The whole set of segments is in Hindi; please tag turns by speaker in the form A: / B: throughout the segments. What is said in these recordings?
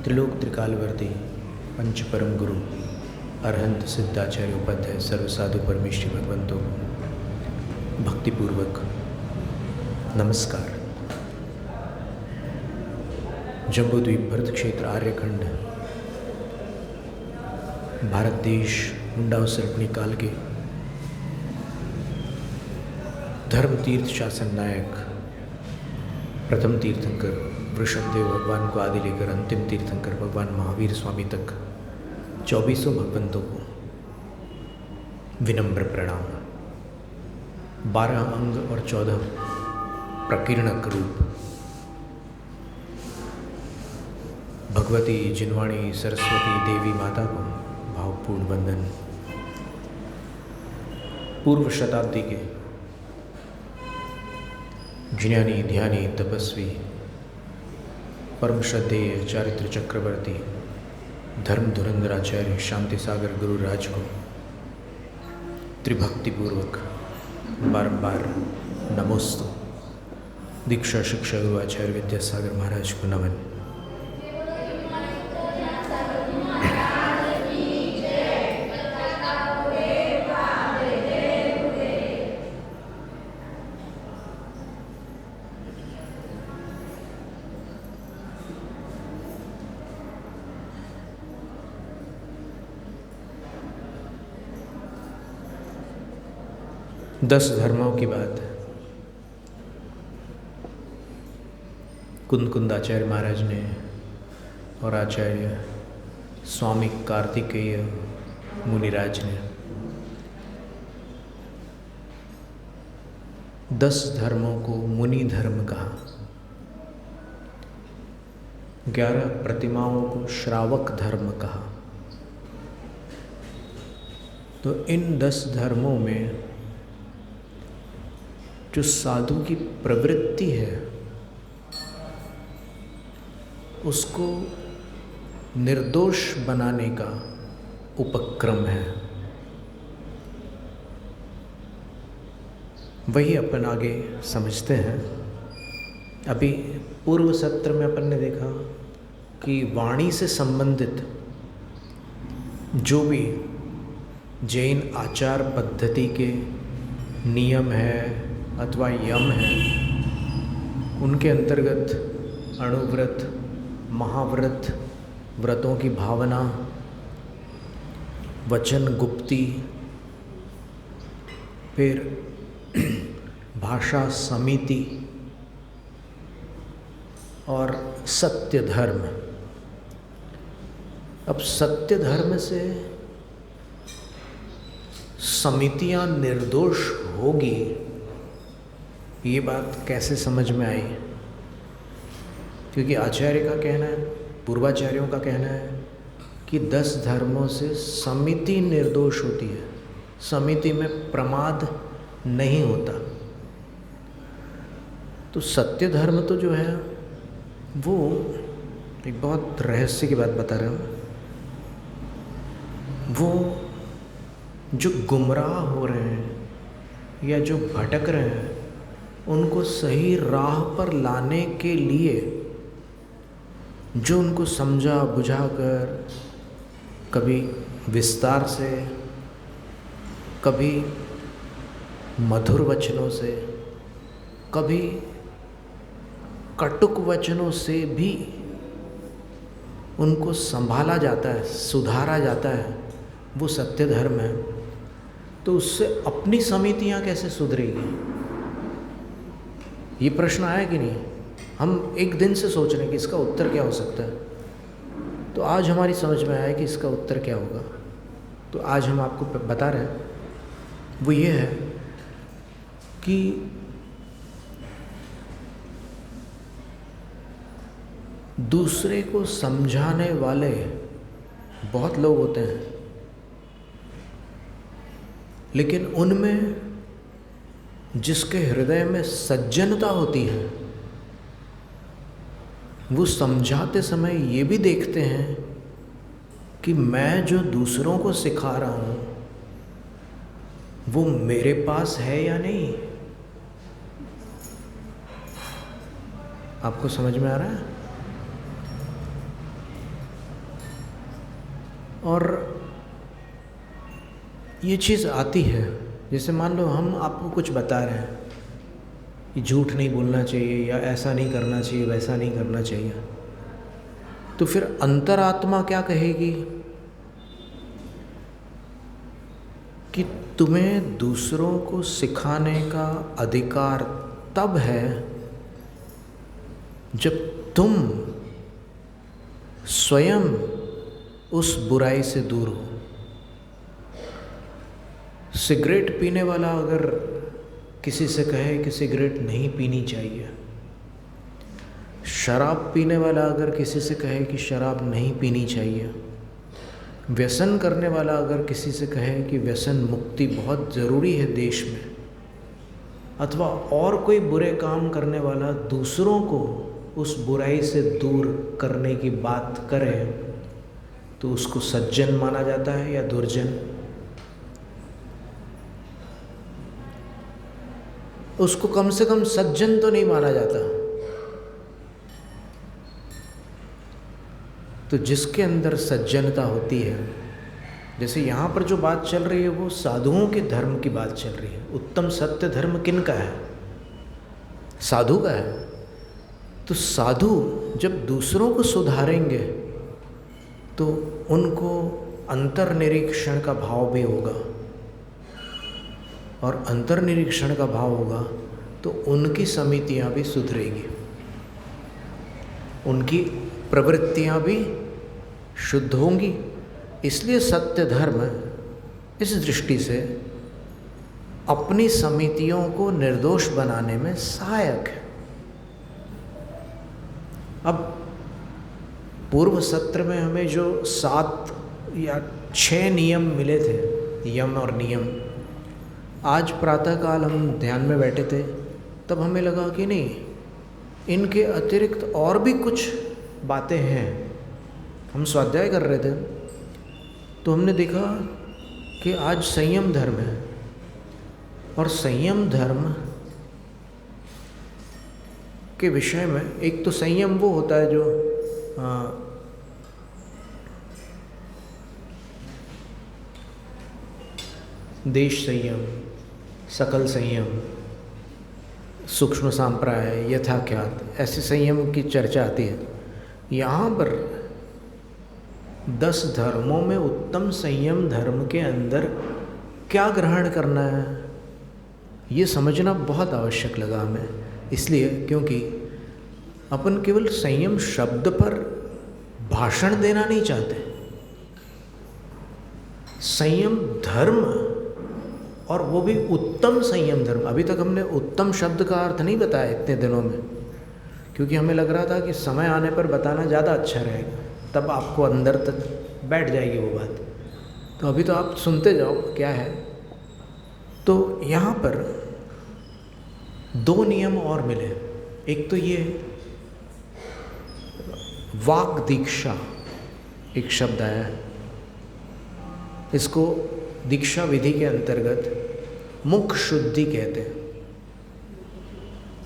A: त्रिलोक त्रिकालवर्ती पंच परम गुरु अरहंत सिद्धाचार्य उपाध्याय सर्वसाधु परमेष्ठी भगवंतों को भक्तिपूर्वक नमस्कार। जम्बूद्वीप भरत क्षेत्र आर्यखंड भारत देश मुंडावसर्पणी काल के धर्म तीर्थ शासन नायक प्रथम तीर्थंकर वृषभदेव भगवान को आदि लेकर अंतिम तीर्थंकर भगवान महावीर स्वामी तक 24 भगवंतों को विनम्र प्रणाम। 12 अंग और 14 प्रकीर्णक रूप भगवती जिनवाणी सरस्वती देवी माता को भावपूर्ण वंदन। पूर्व शताब्दी के ज्ञानी ध्यानी तपस्वी परम श्रद्धेय चारित्र चक्रवर्ती धर्म धुरंधराचार्य शांति सागर गुरु राज को त्रिभक्तिपूर्वक बारंबार नमोस्तु। दीक्षा शिक्षा गुरु आचार्य विद्यासागर महाराज को नमन। दस धर्मों की बात कुंदकुंदाचार्य महाराज ने और आचार्य स्वामी कार्तिकेय मुनिराज ने 10 धर्मों को मुनि धर्म कहा। 11 प्रतिमाओं को श्रावक धर्म कहा। तो इन 10 धर्मों में जो साधु की प्रवृत्ति है उसको निर्दोष बनाने का उपक्रम है, वही अपन आगे समझते हैं। अभी पूर्व सत्र में अपन ने देखा कि वाणी से संबंधित जो भी जैन आचार पद्धति के नियम है अथवा यम है, उनके अंतर्गत अणुव्रत, महाव्रत, व्रतों की भावना, वचन गुप्ती, फिर भाषा समिति और सत्य धर्म। अब सत्य धर्म से समितियां निर्दोष होगी, ये बात कैसे समझ में आई? क्योंकि आचार्य का कहना है, पूर्वाचार्यों का कहना है कि 10 धर्मों से समिति निर्दोष होती है, समिति में प्रमाद नहीं होता। तो सत्य धर्म तो जो है वो एक बहुत रहस्य की बात बता रहा हूँ। वो जो गुमराह हो रहे हैं या जो भटक रहे हैं उनको सही राह पर लाने के लिए जो उनको समझा बुझाकर, कभी विस्तार से, कभी मधुर वचनों से, कभी कटुक वचनों से भी उनको संभाला जाता है, सुधारा जाता है, वो सत्य धर्म है। तो उससे अपनी समितियां कैसे सुधरेगी? ये प्रश्न आया कि नहीं? हम एक दिन से सोच रहे हैं कि इसका उत्तर क्या हो सकता है। तो आज हमारी समझ में आया कि इसका उत्तर क्या होगा। तो आज हम आपको बता रहे हैं, वो ये है कि दूसरे को समझाने वाले बहुत लोग होते हैं, लेकिन उनमें जिसके हृदय में सज्जनता होती है वो समझाते समय ये भी देखते हैं कि मैं जो दूसरों को सिखा रहा हूँ वो मेरे पास है या नहीं। आपको समझ में आ रहा है? और ये चीज़ आती है, जैसे मान लो हम आपको कुछ बता रहे हैं कि झूठ नहीं बोलना चाहिए या ऐसा नहीं करना चाहिए, वैसा नहीं करना चाहिए, तो फिर अंतरात्मा क्या कहेगी कि तुम्हें दूसरों को सिखाने का अधिकार तब है जब तुम स्वयं उस बुराई से दूर हो। सिगरेट पीने वाला अगर किसी से कहे कि सिगरेट नहीं पीनी चाहिए, शराब पीने वाला अगर किसी से कहे कि शराब नहीं पीनी चाहिए, व्यसन करने वाला अगर किसी से कहे कि व्यसन मुक्ति बहुत ज़रूरी है देश में, अथवा और कोई बुरे काम करने वाला दूसरों को उस बुराई से दूर करने की बात करे, तो उसको सज्जन माना जाता है या दुर्जन? उसको कम से कम सज्जन तो नहीं माना जाता। तो जिसके अंदर सज्जनता होती है, जैसे यहाँ पर जो बात चल रही है वो साधुओं के धर्म की बात चल रही है। उत्तम सत्य धर्म किन का है? साधु का है। तो साधु जब दूसरों को सुधारेंगे तो उनको अंतर्निरीक्षण का भाव भी होगा, और अंतर्निरीक्षण का भाव होगा तो उनकी समितियाँ भी सुधरेगी, उनकी प्रवृत्तियाँ भी शुद्ध होंगी। इसलिए सत्य धर्म इस दृष्टि से अपनी समितियों को निर्दोष बनाने में सहायक है। अब पूर्व सत्र में हमें जो 7 या 6 नियम मिले थे, यम और नियम, आज प्रातःकाल हम ध्यान में बैठे थे, तब हमें लगा कि नहीं, इनके अतिरिक्त और भी कुछ बातें हैं। हम स्वाध्याय कर रहे थे तो हमने देखा कि आज संयम धर्म है, और संयम धर्म के विषय में एक तो संयम वो होता है जो देश संयम, सकल संयम, सूक्ष्म सांप्राय, यथाख्यात, ऐसे संयम की चर्चा आती है। यहाँ पर 10 धर्मों में उत्तम संयम धर्म के अंदर क्या ग्रहण करना है, ये समझना बहुत आवश्यक लगा हमें। इसलिए क्योंकि अपन केवल संयम शब्द पर भाषण देना नहीं चाहते, संयम धर्म, और वो भी उत्तम संयम धर्म। अभी तक हमने उत्तम शब्द का अर्थ नहीं बताया इतने दिनों में, क्योंकि हमें लग रहा था कि समय आने पर बताना ज़्यादा अच्छा रहेगा, तब आपको अंदर तक बैठ जाएगी वो बात। तो अभी तो आप सुनते जाओ क्या है। तो यहाँ पर 2 नियम और मिले। एक तो ये वाक दीक्षा, एक शब्द आया है, इसको दीक्षा विधि के अंतर्गत मुख शुद्धि कहते हैं।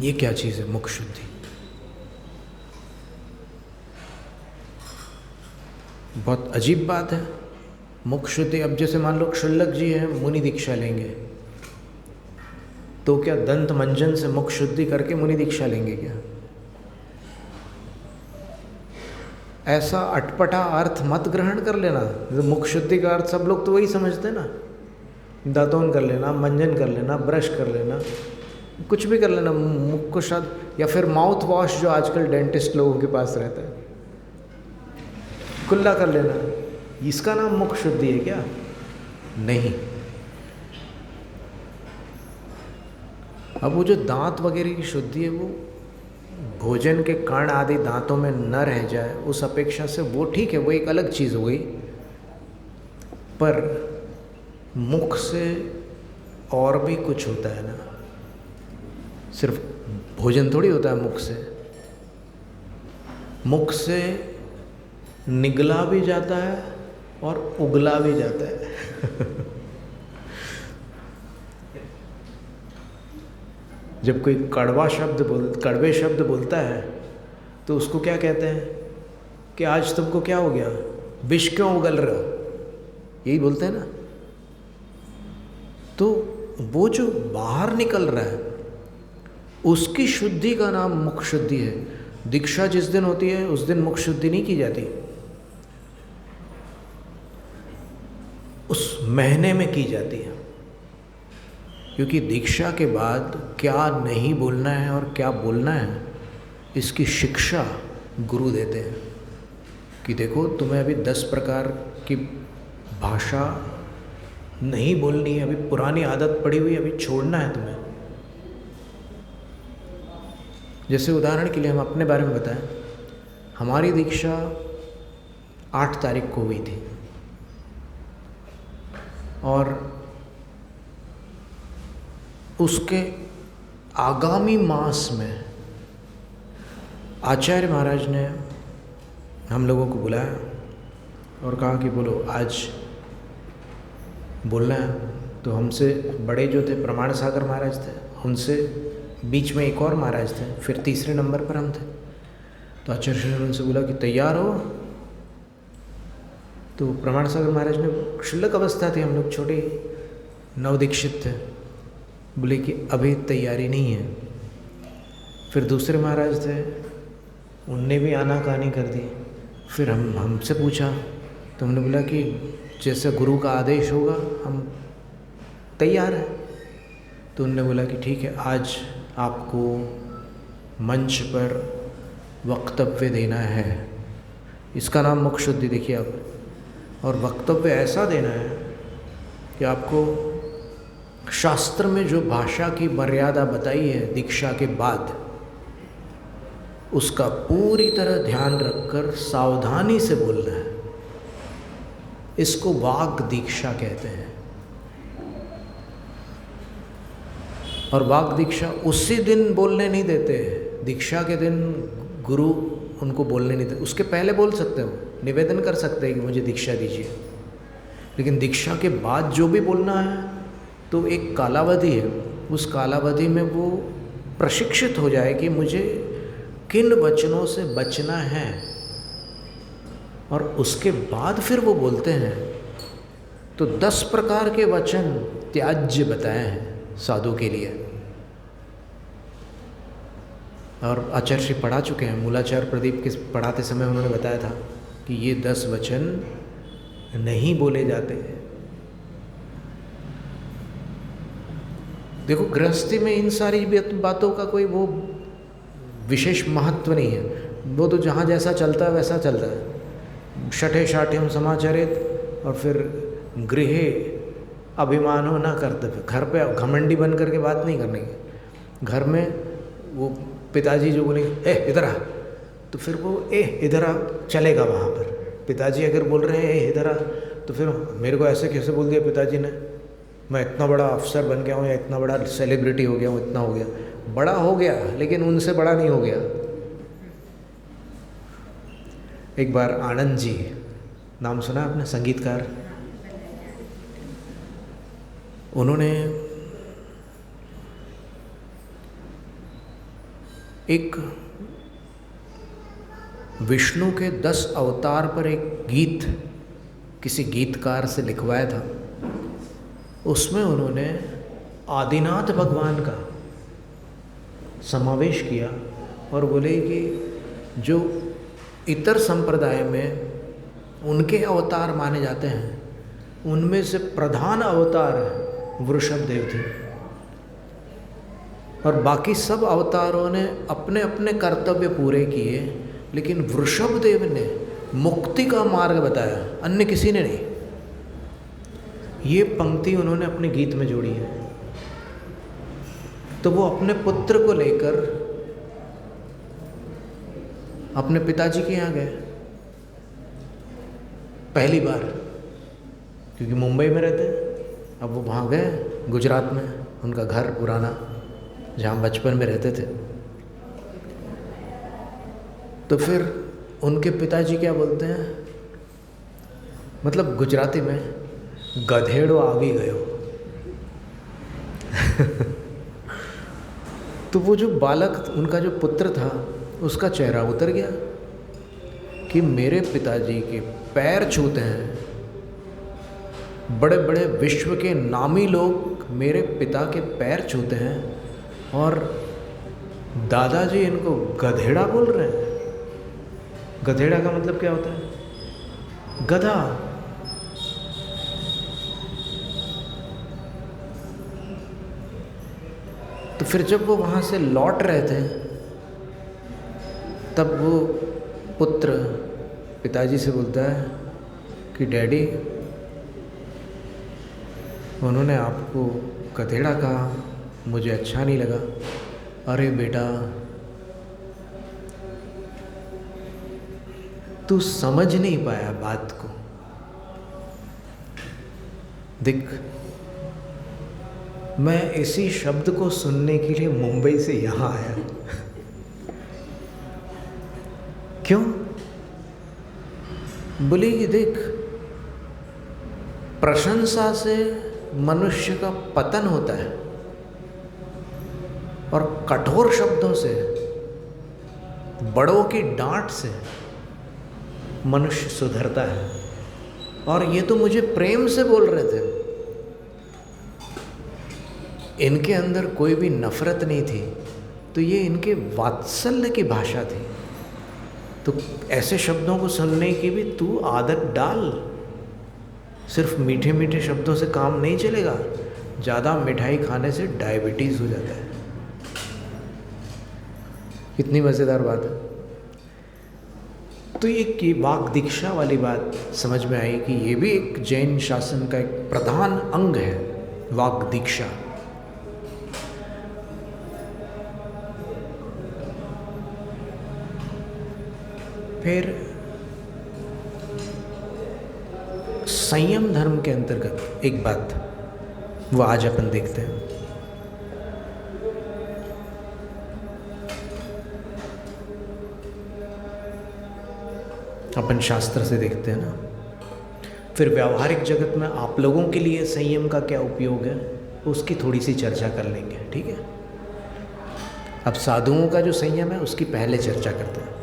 A: ये क्या चीज़ है मुख शुद्धि? बहुत अजीब बात है मुख शुद्धि। अब जैसे मान लो क्षुल्लक जी हैं, मुनि दीक्षा लेंगे, तो क्या दंत मंजन से मुख शुद्धि करके मुनि दीक्षा लेंगे क्या? ऐसा अटपटा अर्थ मत ग्रहण कर लेना। मुख शुद्धि का अर्थ सब लोग तो वही समझते ना, दातून कर लेना, मंजन कर लेना, ब्रश कर लेना, कुछ भी कर लेना मुख को शायद, या फिर माउथ वॉश जो आजकल डेंटिस्ट लोगों के पास रहता है, कुल्ला कर लेना, इसका नाम मुख शुद्धि है क्या? नहीं। अब वो जो दांत वगैरह की शुद्धि है, वो भोजन के कण आदि दांतों में न रह जाए उस अपेक्षा से वो ठीक है, वो एक अलग चीज़ हो गई। पर मुख से और भी कुछ होता है ना, सिर्फ भोजन थोड़ी होता है मुख से। मुख से निगला भी जाता है और उगला भी जाता है। जब कोई कड़वे शब्द बोलता है तो उसको क्या कहते हैं कि आज तुमको क्या हो गया, विष क्यों उगल रहे हो? यही बोलते हैं ना। तो वो जो बाहर निकल रहा है उसकी शुद्धि का नाम मुख शुद्धि है। दीक्षा जिस दिन होती है उस दिन मुख शुद्धि नहीं की जाती, उस महीने में की जाती है। क्योंकि दीक्षा के बाद क्या नहीं बोलना है और क्या बोलना है इसकी शिक्षा गुरु देते हैं कि देखो तुम्हें अभी 10 प्रकार की भाषा नहीं बोलनी है, अभी पुरानी आदत पड़ी हुई, अभी छोड़ना है तुम्हें। जैसे उदाहरण के लिए हम अपने बारे में बताएं, हमारी दीक्षा 8 तारीख को हुई थी और उसके आगामी मास में आचार्य महाराज ने हम लोगों को बुलाया और कहा कि बोलो आज बोलना है। तो हमसे बड़े जो थे प्रमाण सागर महाराज थे, उनसे बीच में एक और महाराज थे, फिर तीसरे नंबर पर हम थे। तो आचार्य ने उनसे बोला कि तैयार हो। तो प्रमाण सागर महाराज ने, क्षुल्लक अवस्था थी, हम लोग छोटे नवदीक्षित थे, बोले कि अभी तैयारी नहीं है। फिर दूसरे महाराज थे, उनने भी आनाकानी कर दी। फिर हमसे पूछा तो हमने बोला कि जैसे गुरु का आदेश होगा हम तैयार हैं। तो उनने बोला कि ठीक है, आज आपको मंच पर वक्तव्य देना है। इसका नाम मुख शुद्धि, देखिए आप। और वक्तव्य ऐसा देना है कि आपको शास्त्र में जो भाषा की मर्यादा बताई है दीक्षा के बाद, उसका पूरी तरह ध्यान रखकर सावधानी से बोलना है। इसको वाग दीक्षा कहते हैं। और वाग दीक्षा उसी दिन बोलने नहीं देते, दीक्षा के दिन गुरु उनको बोलने नहीं देते। उसके पहले बोल सकते हो, निवेदन कर सकते हैं कि मुझे दीक्षा दीजिए, लेकिन दीक्षा के बाद जो भी बोलना है तो एक कालावधि है, उस कालावधि में वो प्रशिक्षित हो जाए कि मुझे किन वचनों से बचना है, और उसके बाद फिर वो बोलते हैं। तो 10 प्रकार के वचन त्याज्य बताए हैं साधु के लिए। और आचार्य श्री पढ़ा चुके हैं, मूलाचार्य प्रदीप के पढ़ाते समय उन्होंने बताया था कि ये 10 वचन नहीं बोले जाते हैं। देखो गृहस्थी में इन सारी बातों का कोई वो विशेष महत्व नहीं है, वो तो जहाँ जैसा चलता है वैसा चलता है। शठे शाठ्यम समाचरित, और फिर गृहे अभिमानो न कर्तव्य, घर पे घमंडी बन करके बात नहीं करनी। घर में वो पिताजी जो बोलेंगे ए इधर आ, तो फिर वो ए इधर आ चलेगा वहाँ पर। पिताजी अगर बोल रहे हैं ए इधर आ, तो फिर मेरे को ऐसे कैसे बोल दिया पिताजी ने, मैं इतना बड़ा अफसर बन गया हूँ या इतना बड़ा सेलिब्रिटी हो गया हूँ, इतना हो गया। बड़ा हो गया लेकिन उनसे बड़ा नहीं हो गया। एक बार आनंद जी, नाम सुना आपने, संगीतकार, उन्होंने एक विष्णु के 10 अवतार पर एक गीत किसी गीतकार से लिखवाया था। उसमें उन्होंने आदिनाथ भगवान का समावेश किया और बोले कि जो इतर संप्रदाय में उनके अवतार माने जाते हैं, उनमें से प्रधान अवतार वृषभ देव थे, और बाकी सब अवतारों ने अपने अपने कर्तव्य पूरे किए, लेकिन वृषभ देव ने मुक्ति का मार्ग बताया, अन्य किसी ने नहीं। ये पंक्ति उन्होंने अपने गीत में जोड़ी है। तो वो अपने पुत्र को लेकर अपने पिताजी के यहाँ गए पहली बार, क्योंकि मुंबई में रहते हैं। अब वो वहाँ गए गुजरात में, उनका घर पुराना जहाँ बचपन में रहते थे। तो फिर उनके पिताजी क्या बोलते हैं, मतलब गुजराती में, गधेड़ो आवी गयो। तो वो जो बालक, उनका जो पुत्र था, उसका चेहरा उतर गया कि मेरे पिताजी के पैर छूते हैं बड़े बड़े विश्व के नामी लोग मेरे पिता के पैर छूते हैं और दादाजी इनको गधेड़ा बोल रहे हैं। गधेड़ा का मतलब क्या होता है? गधा। तो फिर जब वो वहाँ से लौट रहे थे तब वो पुत्र पिताजी से बोलता है कि डैडी, उन्होंने आपको गधेड़ा कहा, मुझे अच्छा नहीं लगा। अरे बेटा, तू समझ नहीं पाया बात को। देख, मैं इसी शब्द को सुनने के लिए मुंबई से यहाँ आया। क्यों? बोले कि देख, प्रशंसा से मनुष्य का पतन होता है और कठोर शब्दों से, बड़ों की डांट से मनुष्य सुधरता है। और ये तो मुझे प्रेम से बोल रहे थे, इनके अंदर कोई भी नफरत नहीं थी, तो ये इनके वात्सल्य की भाषा थी। तो ऐसे शब्दों को सुनने की भी तू आदत डाल। सिर्फ मीठे मीठे शब्दों से काम नहीं चलेगा, ज़्यादा मिठाई खाने से डायबिटीज़ हो जाता है। कितनी मज़ेदार बात है। तो ये वाक दीक्षा वाली बात समझ में आई कि ये भी एक जैन शासन का एक प्रधान अंग है, वाक दीक्षा। फिर संयम धर्म के अंतर्गत एक बात, वो आज अपन देखते हैं। अपन शास्त्र से देखते हैं ना। फिर व्यावहारिक जगत में आप लोगों के लिए संयम का क्या उपयोग है, उसकी थोड़ी सी चर्चा कर लेंगे, ठीक है। अब साधुओं का जो संयम है उसकी पहले चर्चा करते हैं।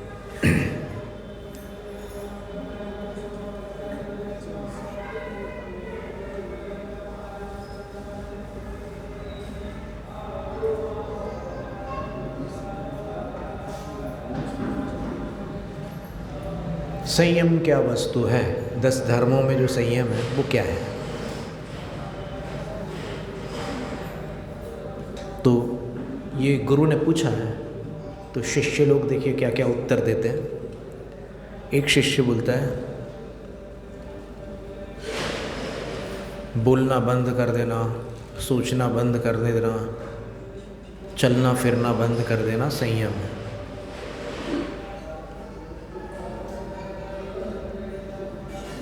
A: संयम क्या वस्तु है? 10 धर्मों में जो संयम है वो क्या है? तो ये गुरु ने पूछा है, तो शिष्य लोग देखिए क्या क्या उत्तर देते हैं। एक शिष्य बोलता है, बोलना बंद कर देना, सोचना बंद कर देना, चलना फिरना बंद कर देना संयम है।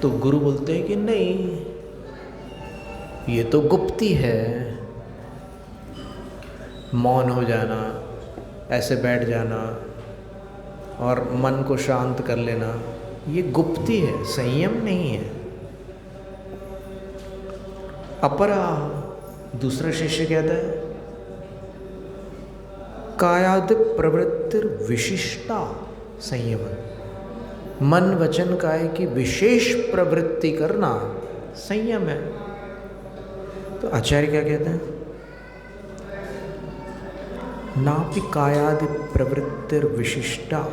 A: तो गुरु बोलते हैं कि नहीं, ये तो गुप्ती है। मौन हो जाना, ऐसे बैठ जाना और मन को शांत कर लेना, ये गुप्ती है, संयम नहीं है। अपरा दूसरा शिष्य कहता है, कायादि प्रवृत्तिर विशिष्टा संयम। मन वचन काय की विशेष प्रवृत्ति करना संयम है। तो आचार्य क्या कहते हैं, नापि कायादि प्रवृत्तिर विशिष्टा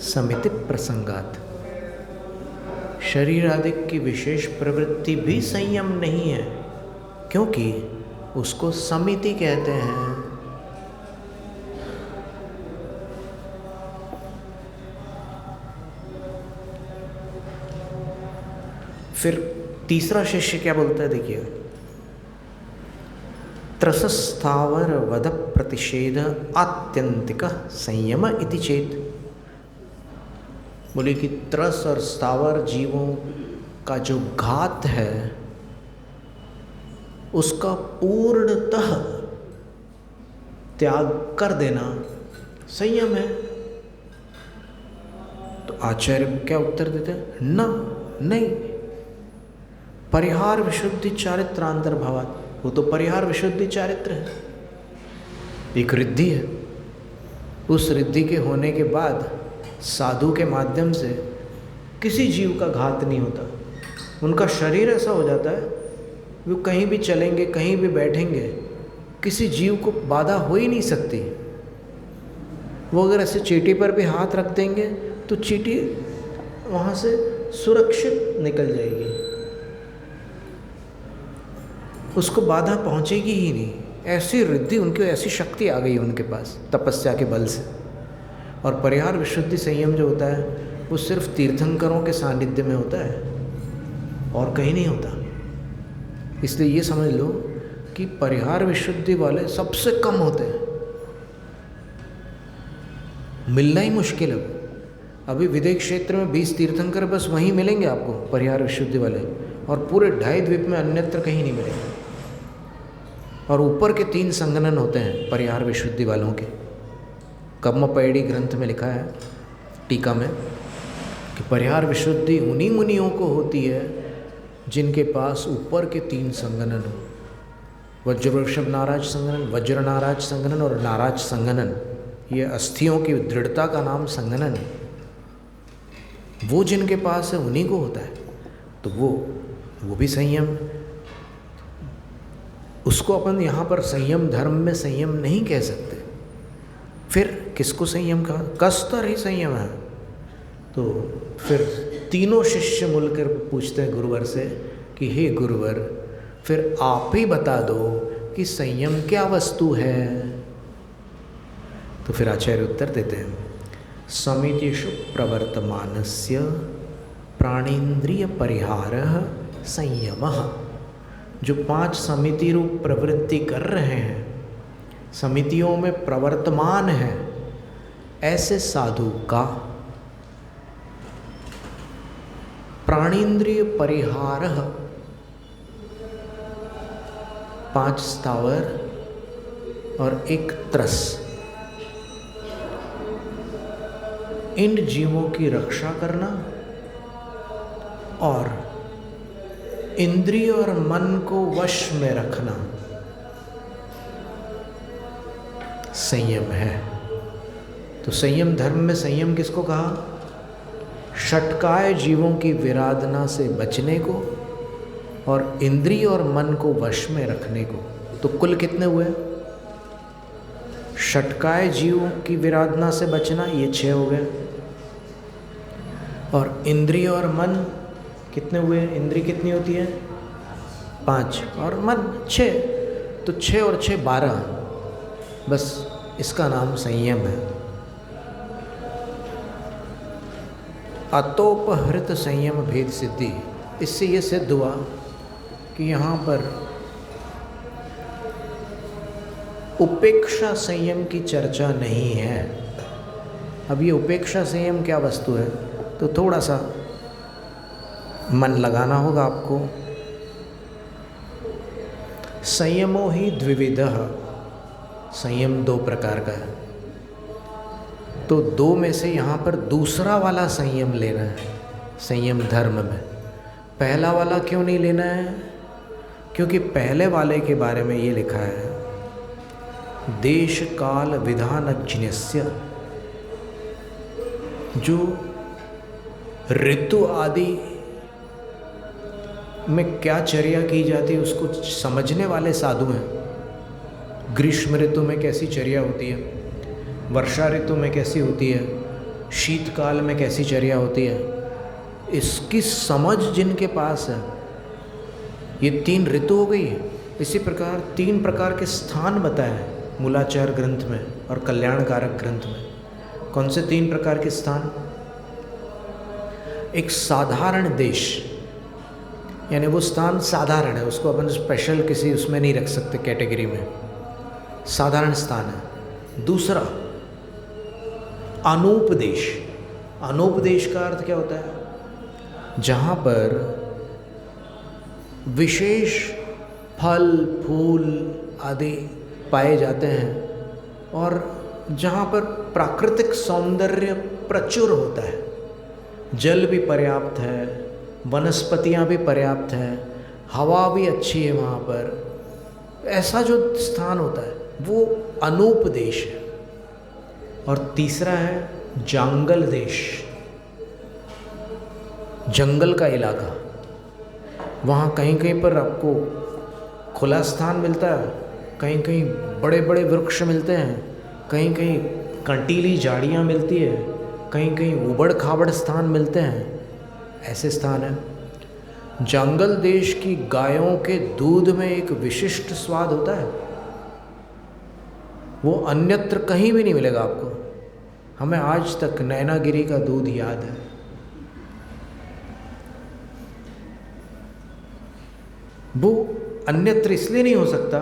A: समिति प्रसंगात। शरीर आदि की विशेष प्रवृत्ति भी संयम नहीं है, क्योंकि उसको समिति कहते हैं। फिर तीसरा शिष्य क्या बोलता है, देखिए, त्रसस्थावर वद प्रतिषेध आत्यंतिक संयम इति चेत। बोले कि त्रस और स्थावर जीवों का जो घात है उसका पूर्णतः त्याग कर देना संयम है। तो आचार्य क्या उत्तर देते हैं, नहीं, परिहार विशुद्धि चारित्र अंतर्भावात। वो तो परिहार विशुद्धि चारित्र है, एक रिद्धि है। उस रिद्धि के होने के बाद साधु के माध्यम से किसी जीव का घात नहीं होता। उनका शरीर ऐसा हो जाता है, वो कहीं भी चलेंगे, कहीं भी बैठेंगे, किसी जीव को बाधा हो ही नहीं सकती। वो अगर ऐसे चींटी पर भी हाथ रख देंगे तो चींटी वहाँ से सुरक्षित निकल जाएगी, उसको बाधा पहुँचेगी ही नहीं। ऐसी रिद्धि उनकी, ऐसी शक्ति आ गई उनके पास तपस्या के बल से। और परिहार विशुद्धि संयम जो होता है वो सिर्फ तीर्थंकरों के सानिध्य में होता है और कहीं नहीं होता। इसलिए ये समझ लो कि परिहार विशुद्धि वाले सबसे कम होते हैं, मिलना ही मुश्किल है। अभी विदेश क्षेत्र में 20 तीर्थंकर बस वहीं मिलेंगे आपको परिहार विशुद्धि वाले, और पूरे 2.5 द्वीप में अन्यत्र कहीं नहीं मिलेंगे। और ऊपर के 3 संगनन होते हैं परिहार विशुद्धि वालों के। कम्मपैडी ग्रंथ में लिखा है टीका में कि परिहार विशुद्धि उन्हीं मुनियों को होती है जिनके पास ऊपर के 3 संगनन हो। वज्रवृषभ नाराज संगनन, वज्र नाराज संगनन और नाराज संगनन, ये अस्थियों की दृढ़ता का नाम संगनन है। वो जिनके पास है उन्हीं को होता है, तो वो भी संयम है। उसको अपन यहाँ पर संयम धर्म में संयम नहीं कह सकते। फिर किसको संयम कहा? कसतर ही संयम है। तो फिर तीनों शिष्य मिलकर पूछते हैं गुरुवर से कि हे गुरुवर, फिर आप ही बता दो कि संयम क्या वस्तु है। तो फिर आचार्य उत्तर देते हैं, समितिषु प्रवर्तमानस्य प्राणेन्द्रिय परिहारः संयमः। जो 5 समिति रूप प्रवृत्ति कर रहे हैं, समितियों में प्रवर्तमान है, ऐसे साधु का प्राणेन्द्रिय परिहारः, 5 स्थावर और 1 त्रस, इन जीवों की रक्षा करना और इंद्रिय और मन को वश में रखना संयम है। तो संयम धर्म में संयम किसको कहा? षटकाय जीवों की विराधना से बचने को और इंद्रिय और मन को वश में रखने को। तो कुल कितने हुए? षटकाय जीवों की विराधना से बचना, ये 6 हो गए, और इंद्रिय और मन कितने हुए? इंद्रिय कितनी होती है? 5 और मन 6, तो 6 और 6 12, बस इसका नाम संयम है। अतोपहृत संयम भेद सिद्धि, इससे ये सिद्ध हुआ कि यहाँ पर उपेक्षा संयम की चर्चा नहीं है। अब ये उपेक्षा संयम क्या वस्तु है, तो थोड़ा सा मन लगाना होगा आपको। संयमो ही द्विविधः, संयम 2 प्रकार का है। तो 2 में से यहाँ पर दूसरा वाला संयम लेना है संयम धर्म में। पहला वाला क्यों नहीं लेना है? क्योंकि पहले वाले के बारे में ये लिखा है, देश काल विधानज्ञस्य, जो ऋतु आदि में क्या चर्या की जाती है उसको समझने वाले साधु हैं। ग्रीष्म ऋतु में कैसी चर्या होती है, वर्षा ऋतु में कैसी होती है, शीतकाल में कैसी चर्या होती है, इसकी समझ जिनके पास है। ये 3 ऋतु हो गई है। इसी प्रकार 3 प्रकार के स्थान बताए हैं मूलाचार ग्रंथ में और कल्याणकारक ग्रंथ में। कौन से 3 प्रकार के स्थान? एक साधारण देश, यानी वो स्थान साधारण है, उसको अपन स्पेशल किसी उसमें नहीं रख सकते कैटेगरी में, साधारण स्थान है। दूसरा अनुपदेश। अनुपदेश का अर्थ क्या होता है? जहाँ पर विशेष फल फूल आदि पाए जाते हैं और जहाँ पर प्राकृतिक सौंदर्य प्रचुर होता है, जल भी पर्याप्त है, वनस्पतियाँ भी पर्याप्त हैं, हवा भी अच्छी है वहाँ पर, ऐसा जो स्थान होता है वो अनुपदेश है। और तीसरा है जंगल देश, जंगल का इलाका। वहाँ कहीं कहीं पर आपको खुला स्थान मिलता है, कहीं कहीं बड़े बड़े वृक्ष मिलते हैं, कहीं कहीं कंटीली झाड़ियाँ मिलती है, कहीं कहीं उबड़ खाबड़ स्थान मिलते हैं। ऐसे स्थान हैं। जंगल देश की गायों के दूध में एक विशिष्ट स्वाद होता है, वो अन्यत्र कहीं भी नहीं मिलेगा आपको। हमें आज तक नैनागिरी का दूध याद है। वो अन्यत्र इसलिए नहीं हो सकता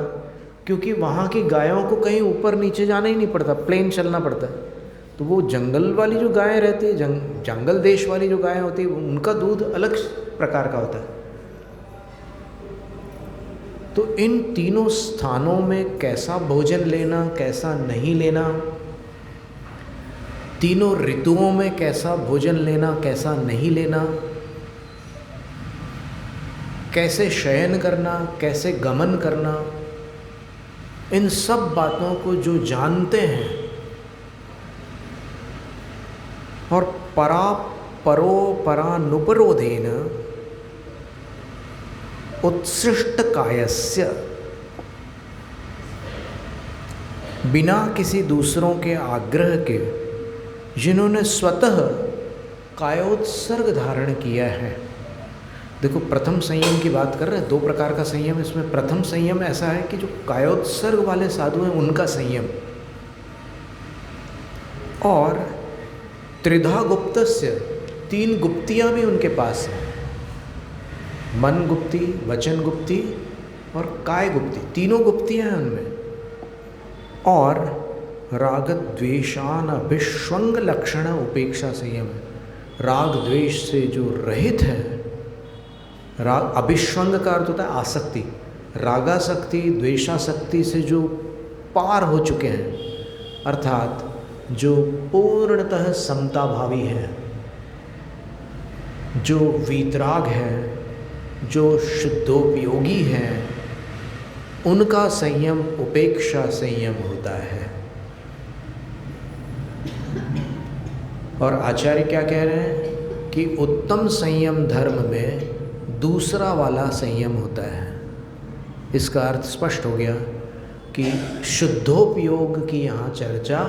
A: क्योंकि वहाँ की गायों को कहीं ऊपर नीचे जाना ही नहीं पड़ता, प्लेन चलना पड़ता है। तो वो जंगल वाली जो गायें रहती है, जंगल देश वाली जो गायें होती है, उनका दूध अलग प्रकार का होता है। तो इन तीनों स्थानों में कैसा भोजन लेना, कैसा नहीं लेना, तीनों ऋतुओं में कैसा भोजन लेना, कैसा नहीं लेना, कैसे शयन करना, कैसे गमन करना, इन सब बातों को जो जानते हैं और परानुपरोधेन उत्सृष्ट कायस्य, बिना किसी दूसरों के आग्रह के जिन्होंने स्वतः कायोत्सर्ग धारण किया है। देखो, प्रथम संयम की बात कर रहे हैं, दो प्रकार का संयम। इसमें प्रथम संयम ऐसा है कि जो कायोत्सर्ग वाले साधु हैं उनका संयम, और त्रिधा गुप्तस्य, तीन गुप्तियाँ भी उनके पास हैं, मन गुप्ती, वचन गुप्ती और काय गुप्ती, तीनों गुप्तियाँ हैं उनमें। और राग द्वेषान अभिष्वंग लक्षण उपेक्षा संयम है। राग द्वेष से जो रहित है, राग अभिष्वंग का अर्थ होता है आसक्ति, रागासक्ति द्वेषासक्ति से जो पार हो चुके हैं, अर्थात जो पूर्णतः समता भावी है, जो वीतराग है, जो शुद्धोपयोगी है, उनका संयम उपेक्षा संयम होता है। और आचार्य क्या कह रहे हैं कि उत्तम संयम धर्म में दूसरा वाला संयम होता है। इसका अर्थ स्पष्ट हो गया कि शुद्धोपयोग की यहाँ चर्चा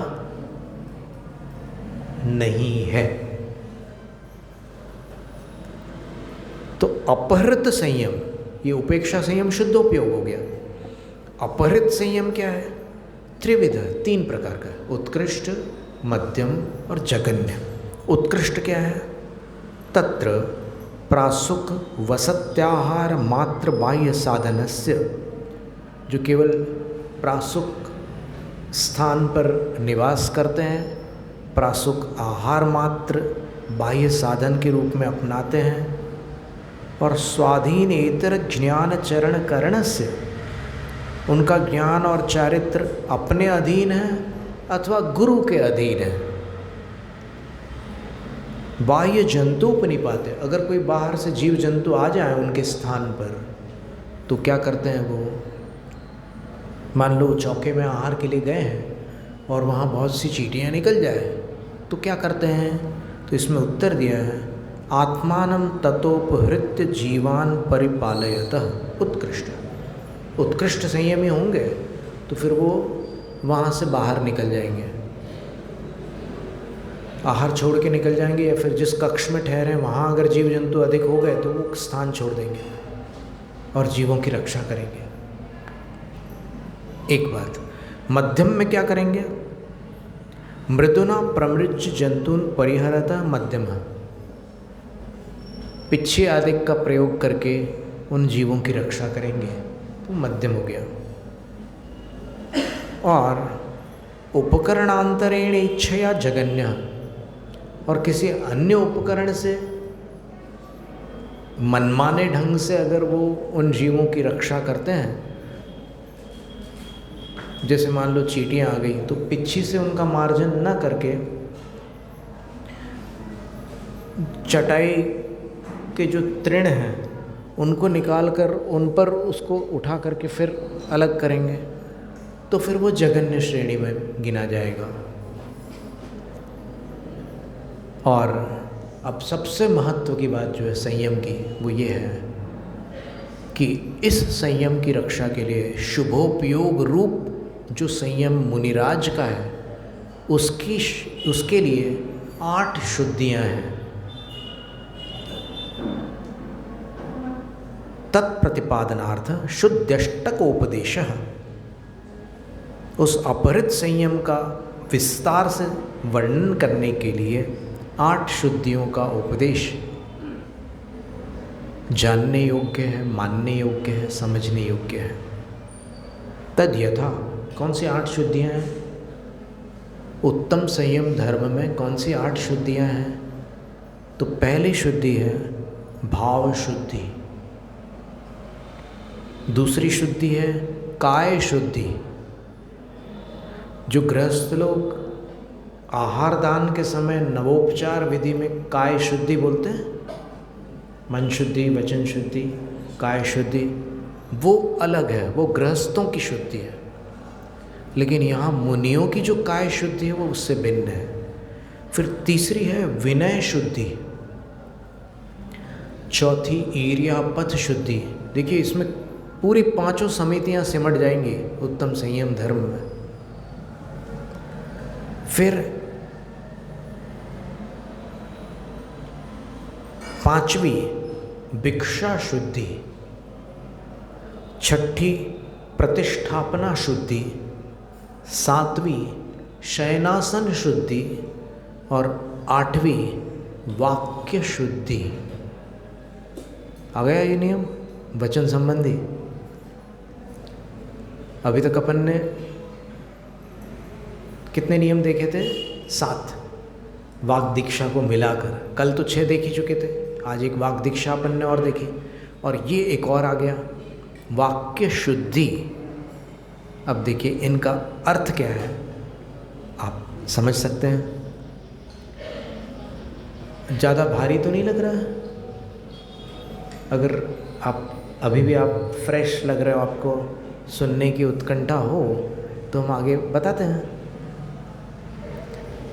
A: नहीं है। तो अपहृत संयम, ये उपेक्षा संयम शुद्धोपयोग हो गया। अपहृत संयम क्या है? त्रिविध, तीन प्रकार का, उत्कृष्ट, मध्यम और जघन्य। उत्कृष्ट क्या है? तत्र प्रासुक वसत्याहार मात्र बाह्य साधनस्य, जो केवल प्रासुक स्थान पर निवास करते हैं, प्रासुक आहार मात्र बाह्य साधन के रूप में अपनाते हैं, और स्वाधीनेतर ज्ञान चरण करण से, उनका ज्ञान और चारित्र अपने अधीन है अथवा गुरु के अधीन है। बाह्य जंतुपनिपाते, अगर कोई बाहर से जीव जंतु आ जाए उनके स्थान पर तो क्या करते हैं वो? मान लो चौके में आहार के लिए गए हैं और वहाँ बहुत सी चींटियाँ निकल जाए तो क्या करते हैं? तो इसमें उत्तर दिया है, आत्मानं ततोपहृत्य जीवान परिपालयतः उत्कृष्ट। उत्कृष्ट संयमी होंगे तो फिर वो वहाँ से बाहर निकल जाएंगे, आहार छोड़ के निकल जाएंगे, या फिर जिस कक्ष में ठहरे वहाँ अगर जीव जंतु अधिक हो गए तो वो स्थान छोड़ देंगे और जीवों की रक्षा करेंगे। एक बात, मध्यम में क्या करेंगे? मृदुना प्रमृज्य जंतून परिहरतः मध्यम, पिच्छे आदि का प्रयोग करके उन जीवों की रक्षा करेंगे, तो मध्यम हो गया। और उपकरणांतरेण इच्छया जगन्य, और किसी अन्य उपकरण से मनमाने ढंग से अगर वो उन जीवों की रक्षा करते हैं, जैसे मान लो चींटियाँ आ गई तो पिच्छी से उनका मार्जन न करके चटाई के जो तृण हैं उनको निकाल कर उन पर उसको उठा करके फिर अलग करेंगे, तो फिर वो जघन्य श्रेणी में गिना जाएगा। और अब सबसे महत्व की बात जो है संयम की, वो ये है कि इस संयम की रक्षा के लिए शुभोपयोग रूप जो संयम मुनिराज का है उसके लिए 8 शुद्धियाँ हैं। तत्प्रतिपादनार्थ शुद्ध्यष्टकोपदेशः, उस अपहृत संयम का विस्तार से वर्णन करने के लिए 8 शुद्धियों का उपदेश जानने योग्य है, मानने योग्य है, समझने योग्य है। तद यथा, कौन सी 8 शुद्धियाँ हैं? उत्तम संयम धर्म में कौन सी 8 शुद्धियाँ हैं? तो पहली शुद्धि है भाव शुद्धि, दूसरी शुद्धि है काय शुद्धि। जो गृहस्थ लोग आहार दान के समय नवोपचार विधि में काय शुद्धि बोलते हैं, मन शुद्धि, वचन शुद्धि, काय शुद्धि, वो अलग है, वो गृहस्थों की शुद्धि है। लेकिन यहाँ मुनियों की जो काय शुद्धि है वो उससे भिन्न है। फिर तीसरी है विनय शुद्धि, चौथी ईर्यापथ शुद्धि। देखिए इसमें पूरी 5 समितियाँ सिमट जाएंगी उत्तम संयम धर्म में। फिर 5वीं भिक्षा शुद्धि, 6ठी प्रतिष्ठापना शुद्धि, 7वीं शयनासन शुद्धि और 8वीं वाक्य शुद्धि। आ गया ये नियम वचन संबंधी। अभी तक अपन ने कितने नियम देखे थे? 7 वाक दीक्षा को मिलाकर। कल तो 6 देख ही चुके थे, आज एक वाक दीक्षा अपन ने और देखी, और ये एक और आ गया वाक्य शुद्धि। अब देखिए इनका अर्थ क्या है, आप समझ सकते हैं? ज़्यादा भारी तो नहीं लग रहा है? अगर आप अभी भी आप फ्रेश लग रहे हो, आपको सुनने की उत्कंठा हो, तो हम आगे बताते हैं।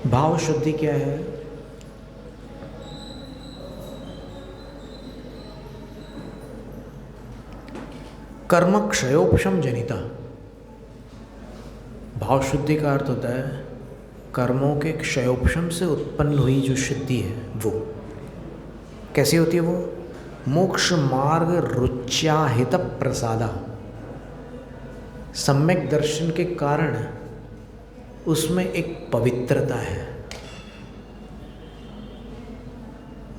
A: भाव शुद्धि क्या है? कर्म क्षयोपशम जनिता। भाव शुद्धि का अर्थ होता है कर्मों के क्षयोपशम से उत्पन्न हुई जो शुद्धि है वो कैसी होती है? वो मोक्ष मार्ग रुच्याहित प्रसादा, सम्यक दर्शन के कारण उसमें एक पवित्रता है।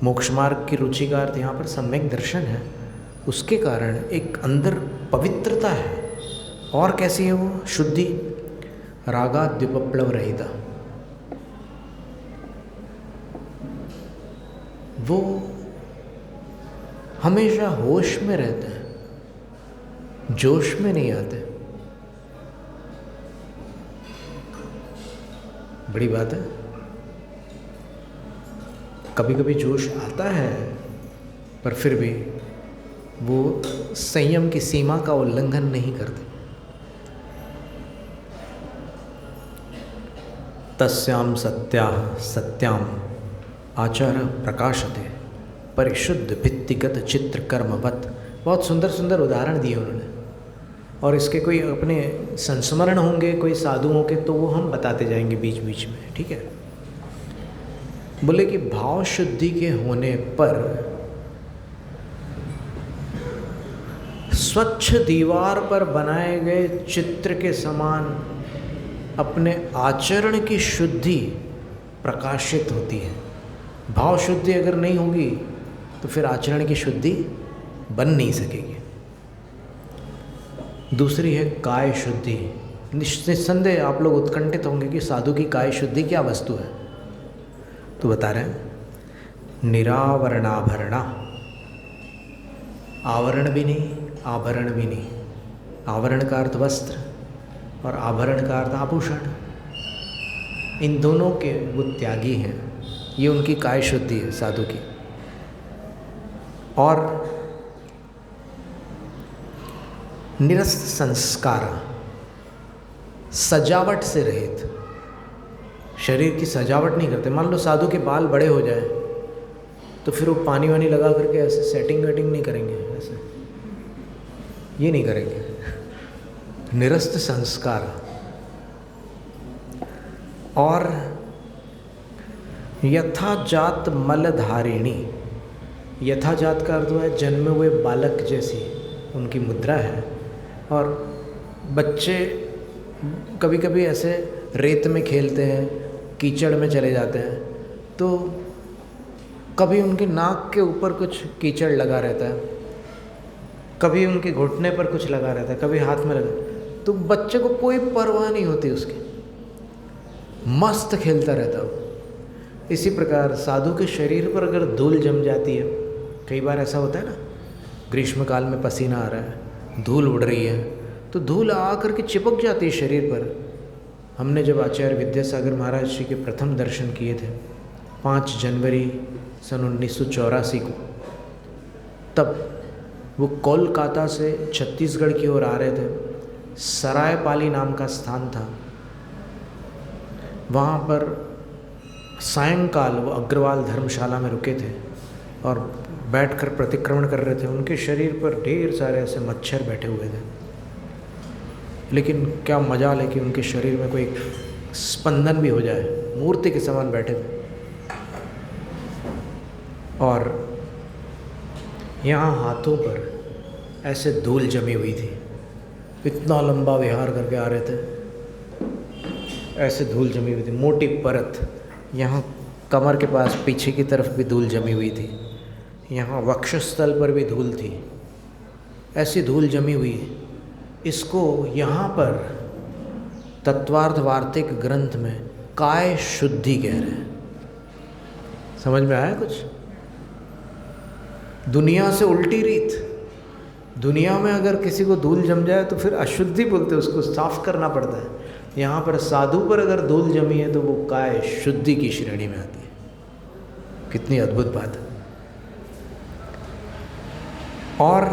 A: मोक्ष मार्ग की रुचि का अर्थ यहाँ पर सम्यक दर्शन है, उसके कारण एक अंदर पवित्रता है। और कैसी है वो शुद्धि? रागाद्युपप्लव रहिता, वो हमेशा होश में रहते हैं, जोश में नहीं आते। बड़ी बात है। कभी कभी जोश आता है, पर फिर भी वो संयम की सीमा का उल्लंघन नहीं करते। तस्याम सत्याः सत्याम आचार प्रकाशते परिशुद्ध भित्तिगत चित्र कर्मवत। बहुत सुंदर सुंदर उदाहरण दिए उन्होंने, और इसके कोई अपने संस्मरण होंगे कोई साधुओं के, तो वो हम बताते जाएंगे बीच बीच में, ठीक है? बोले कि भाव शुद्धि के होने पर स्वच्छ दीवार पर बनाए गए चित्र के समान अपने आचरण की शुद्धि प्रकाशित होती है। भाव शुद्धि अगर नहीं होगी तो फिर आचरण की शुद्धि बन नहीं सकेगी। दूसरी है काय शुद्धि। निस्संदेह आप लोग उत्कंठित होंगे कि साधु की काय शुद्धि क्या वस्तु है, तो बता रहे हैं निरावरणाभरणा। आवरण भी नहीं, आभरण भी नहीं। आवरण का अर्थ वस्त्र और आभरण का अर्थ आभूषण। इन दोनों के वो त्यागी हैं, ये उनकी काय शुद्धि है साधु की। और निरस्त संस्कार, सजावट से रहित, शरीर की सजावट नहीं करते। मान लो साधु के बाल बड़े हो जाए तो फिर वो पानी वानी लगा करके ऐसे सेटिंग वेटिंग नहीं करेंगे, ऐसे ये नहीं करेंगे। निरस्त संस्कार। और यथाजात मलधारिणी, यथाजात का अर्थ है जन्मे हुए बालक जैसी उनकी मुद्रा है। और बच्चे कभी कभी ऐसे रेत में खेलते हैं, कीचड़ में चले जाते हैं, तो कभी उनके नाक के ऊपर कुछ कीचड़ लगा रहता है, कभी उनके घुटने पर कुछ लगा रहता है, कभी हाथ में लगा, तो बच्चे को कोई परवाह नहीं होती उसकी, मस्त खेलता रहता हो। इसी प्रकार साधु के शरीर पर अगर धूल जम जाती है, कई बार ऐसा होता है ना, ग्रीष्म काल में पसीना आ रहा है, धूल उड़ रही है, तो धूल आकर के चिपक जाती है शरीर पर। हमने जब आचार्य विद्यासागर महाराज जी के प्रथम दर्शन किए थे 5 जनवरी सन 1984 को, तब वो कोलकाता से छत्तीसगढ़ की ओर आ रहे थे। सरायपाली नाम का स्थान था, वहाँ पर सायंकाल वो अग्रवाल धर्मशाला में रुके थे और बैठकर प्रतिक्रमण कर रहे थे। उनके शरीर पर ढेर सारे ऐसे मच्छर बैठे हुए थे, लेकिन क्या मजाल है कि उनके शरीर में कोई स्पंदन भी हो जाए, मूर्ति के समान बैठे थे। और यहाँ हाथों पर ऐसे धूल जमी हुई थी, इतना लंबा विहार करके आ रहे थे, ऐसे धूल जमी हुई थी, मोटी परत। यहाँ कमर के पास पीछे की तरफ भी धूल जमी हुई थी, यहाँ वक्षस्थल पर भी धूल थी, ऐसी धूल जमी हुई है। इसको यहाँ पर तत्वार्थ वार्तिक ग्रंथ में काय शुद्धि कह रहे हैं। समझ में आया कुछ? दुनिया से उल्टी रीत। दुनिया में अगर किसी को धूल जम जाए तो फिर अशुद्धि बोलते हैं, उसको साफ करना पड़ता है। यहाँ पर साधु पर अगर धूल जमी है तो वो काय शुद्धि की श्रेणी में आती है। कितनी अद्भुत बात है। और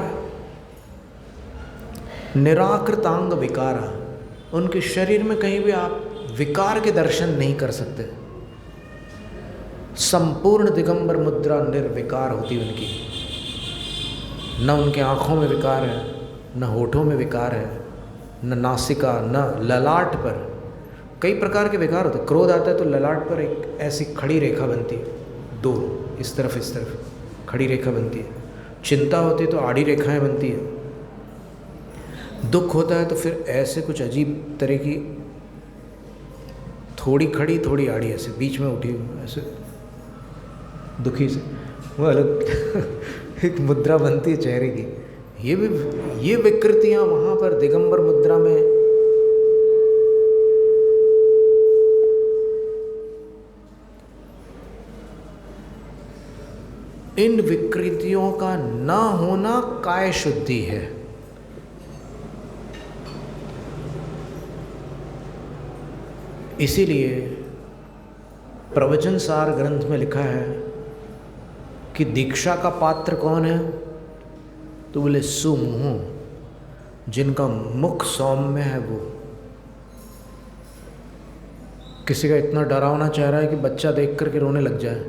A: निराकृतांग विकारा, उनके शरीर में कहीं भी आप विकार के दर्शन नहीं कर सकते। संपूर्ण दिगंबर मुद्रा निर्विकार होती उनकी। न उनके आँखों में विकार है, न होठों में विकार है, न नासिका, न ललाट पर। कई प्रकार के विकार होते हैं। क्रोध आता है तो ललाट पर एक ऐसी खड़ी रेखा बनती है, दो इस तरफ खड़ी रेखा बनती है। चिंता होती है तो आड़ी रेखाएं बनती है। दुख होता है तो फिर ऐसे कुछ अजीब तरह की थोड़ी खड़ी थोड़ी आड़ी ऐसे बीच में उठी ऐसे दुखी से वो अलग एक मुद्रा बनती है चेहरे की। ये विकृतियाँ वहाँ पर दिगंबर मुद्रा में इन विकृतियों का न होना काय शुद्धि है। इसीलिए प्रवचन सार ग्रंथ में लिखा है कि दीक्षा का पात्र कौन है, तो बोले सुमुह, जिनका मुख सौम्य है। वो किसी का इतना डरावना चेहरा है कि बच्चा देख करके रोने लग जाए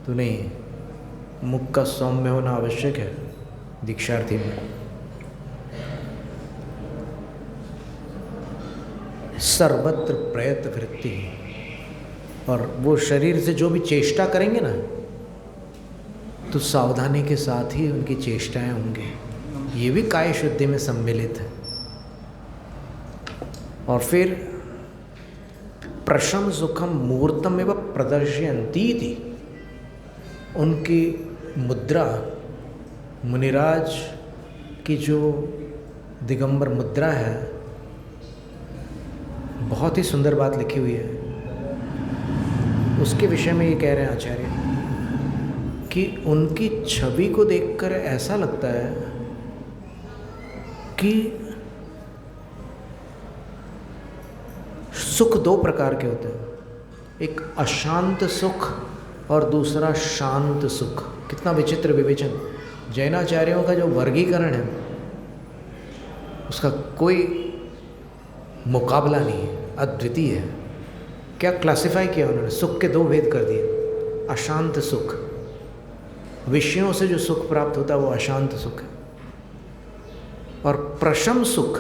A: तो नहीं, मुख का सौम्य होना आवश्यक है दीक्षार्थी में। सर्वत्र प्रयत वृत्ति, और वो शरीर से जो भी चेष्टा करेंगे ना तो सावधानी के साथ ही उनकी चेष्टाएं होंगी। ये भी काय शुद्धि में सम्मिलित है। और फिर प्रशम सुखम मुहूर्तम एवं प्रदर्शयन्ती थी उनकी मुद्रा। मुनिराज की जो दिगंबर मुद्रा है, बहुत ही सुंदर बात लिखी हुई है। उसके विषय में ये कह रहे हैं आचार्य कि उनकी छवि को देखकर ऐसा लगता है कि सुख दो प्रकार के होते हैं, एक अशांत सुख और दूसरा शांत सुख। कितना विचित्र विवेचन। जैनाचार्यों का जो वर्गीकरण है उसका कोई मुकाबला नहीं है, अद्वितीय है। क्या क्लासिफाई किया उन्होंने? सुख के दो भेद कर दिए। अशांत सुख, विषयों से जो सुख प्राप्त होता है वो अशांत सुख है। और प्रशम सुख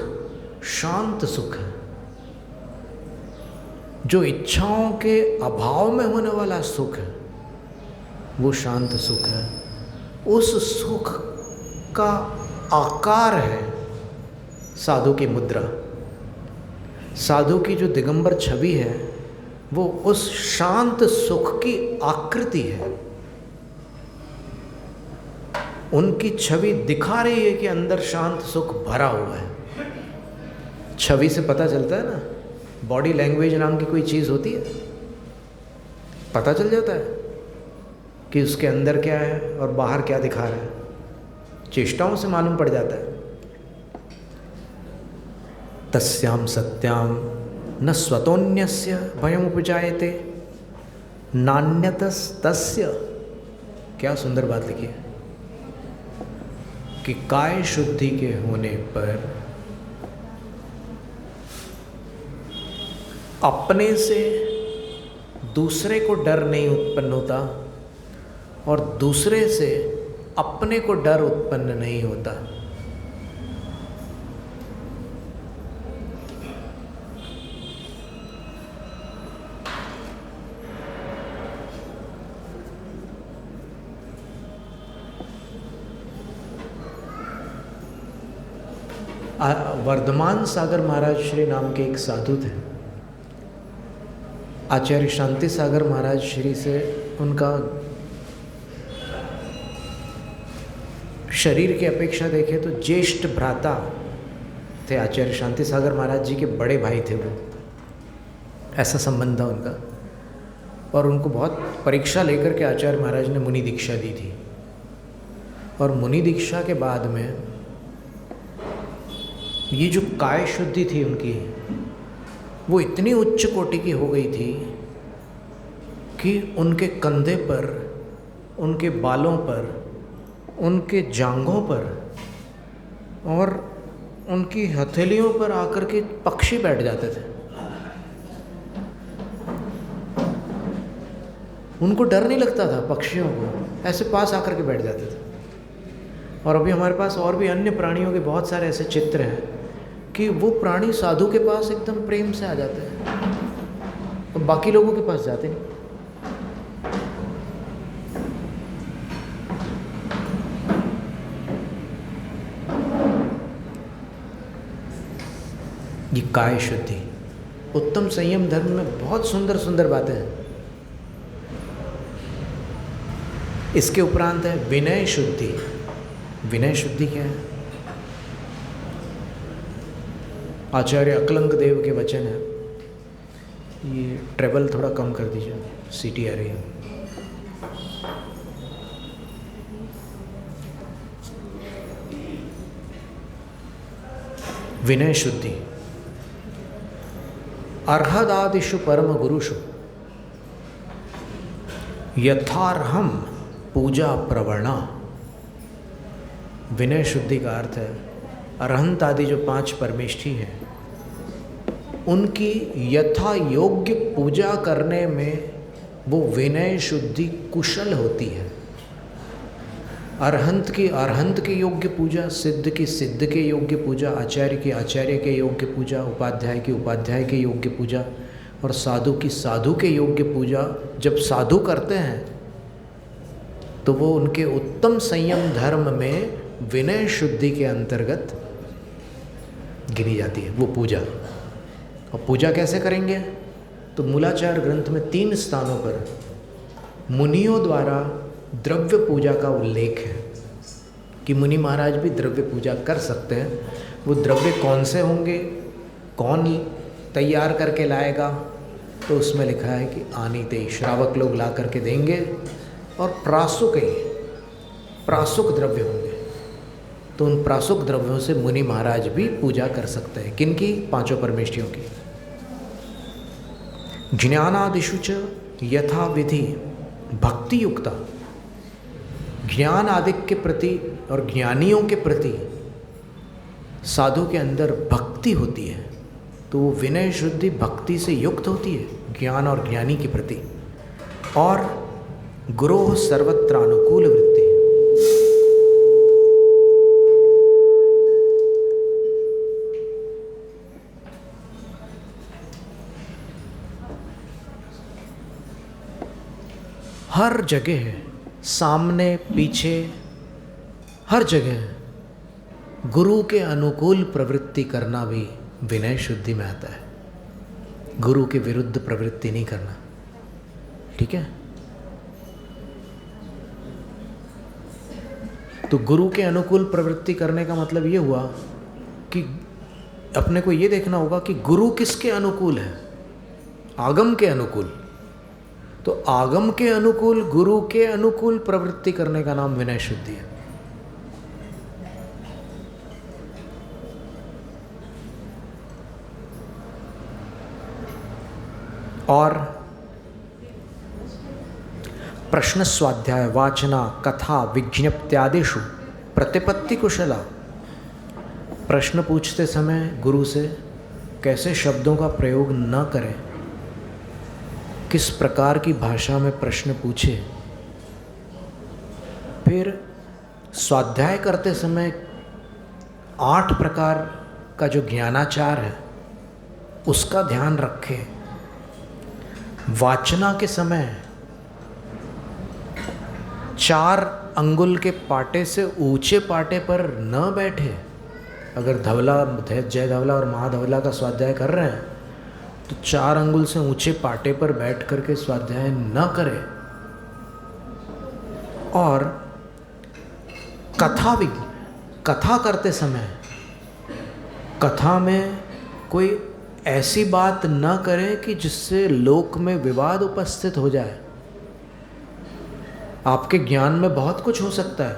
A: शांत सुख है। जो इच्छाओं के अभाव में होने वाला सुख है वो शांत सुख है। उस सुख का आकार है साधु की मुद्रा। साधु की जो दिगंबर छवि है वो उस शांत सुख की आकृति है। उनकी छवि दिखा रही है कि अंदर शांत सुख भरा हुआ है। छवि से पता चलता है ना, बॉडी लैंग्वेज नाम की कोई चीज़ होती है, पता चल जाता है कि उसके अंदर क्या है और बाहर क्या दिखा रहा है। चेष्टाओं से मालूम पड़ जाता है। तस्याम सत्याम न स्वतोन्यस्य भयम उपजायते नान्यतस्तस्य। क्या सुंदर बात लिखी है कि काय शुद्धि के होने पर अपने से दूसरे को डर नहीं उत्पन्न होता और दूसरे से अपने को डर उत्पन्न नहीं होता। वर्धमान सागर महाराज श्री नाम के एक साधु थे। आचार्य शांति सागर महाराज श्री से उनका शरीर की अपेक्षा देखें तो ज्येष्ठ भ्राता थे। आचार्य शांति सागर महाराज जी के बड़े भाई थे वो, ऐसा संबंध था उनका। और उनको बहुत परीक्षा लेकर के आचार्य महाराज ने मुनि दीक्षा दी थी। और मुनि दीक्षा के बाद में ये जो काय शुद्धि थी उनकी, वो इतनी उच्च कोटि की हो गई थी कि उनके कंधे पर, उनके बालों पर, उनके जांघों पर और उनकी हथेलियों पर आकर के पक्षी बैठ जाते थे। उनको डर नहीं लगता था पक्षियों को, ऐसे पास आकर के बैठ जाते थे। और अभी हमारे पास और भी अन्य प्राणियों के बहुत सारे ऐसे चित्र हैं कि वो प्राणी साधु के पास एकदम प्रेम से आ जाते हैं और बाकी लोगों के पास जाते नहीं। ये काय शुद्धि, उत्तम संयम धर्म में बहुत सुंदर सुंदर बातें हैं। इसके उपरांत है विनय शुद्धि। विनय शुद्धि क्या है? आचार्य अकलंक देव के वचन है। ये ट्रेवल थोड़ा कम कर दीजिए, सीटी आ रही है। विनय शुद्धि। अर्हदादिषु परम गुरुषु यथार्हम पूजा प्रवणा। विनय शुद्धि का अर्थ है अरहंत आदि जो 5 परमेष्ठी हैं उनकी यथा योग्य पूजा करने में वो विनय शुद्धि कुशल होती है। अरहंत की योग्य पूजा, सिद्ध की सिद्ध के योग्य पूजा, आचार्य की आचार्य के योग्य पूजा, उपाध्याय की उपाध्याय के योग्य पूजा और साधु की साधु के योग्य पूजा जब साधु करते हैं तो वो उनके उत्तम संयम धर्म में विनय शुद्धि के अंतर्गत गिनी जाती है वो पूजा। और पूजा कैसे करेंगे? तो मूलाचार ग्रंथ में 3 स्थानों पर मुनियों द्वारा द्रव्य पूजा का उल्लेख है कि मुनि महाराज भी द्रव्य पूजा कर सकते हैं। वो द्रव्य कौन से होंगे, कौन तैयार करके लाएगा? तो उसमें लिखा है कि आनीते, श्रावक लोग ला करके देंगे और प्रासुक द्रव्य होंगे। तो उन प्रासुक द्रव्यों से मुनि महाराज भी पूजा कर सकते हैं। किनकी? 5 परमेष्ठियों की। ज्ञानादिषु च यथा विधि भक्ति युक्ता। ज्ञान आदि के प्रति और ज्ञानियों के प्रति साधु के अंदर भक्ति होती है तो वो विनय शुद्धि भक्ति से युक्त होती है ज्ञान और ज्ञानी के प्रति। और गुरोः सर्वत्रानुकूल वृत्ति। हर जगह है, सामने पीछे हर जगह गुरु के अनुकूल प्रवृत्ति करना भी विनय शुद्धि में आता है। गुरु के विरुद्ध प्रवृत्ति नहीं करना, ठीक है। तो गुरु के अनुकूल प्रवृत्ति करने का मतलब ये हुआ कि अपने को ये देखना होगा कि गुरु किसके अनुकूल है, आगम के अनुकूल। तो आगम के अनुकूल, गुरु के अनुकूल प्रवृत्ति करने का नाम विनय शुद्धि है। और प्रश्न स्वाध्याय, वाचना, कथा, विज्ञप्त्यादिषु प्रतिपत्ति कुशला। प्रश्न पूछते समय गुरु से कैसे शब्दों का प्रयोग न करें, किस प्रकार की भाषा में प्रश्न पूछे। फिर स्वाध्याय करते समय 8 प्रकार का जो ज्ञानाचार है उसका ध्यान रखें। वाचना के समय 4 अंगुल के पाटे से ऊंचे पाटे पर न बैठे। अगर धवला, जय धवला और महाधवला का स्वाध्याय कर रहे हैं तो 4 अंगुल से ऊंचे पाटे पर बैठ करके स्वाध्याय न करें। और कथा करते समय कथा में कोई ऐसी बात न करें कि जिससे लोक में विवाद उपस्थित हो जाए। आपके ज्ञान में बहुत कुछ हो सकता है,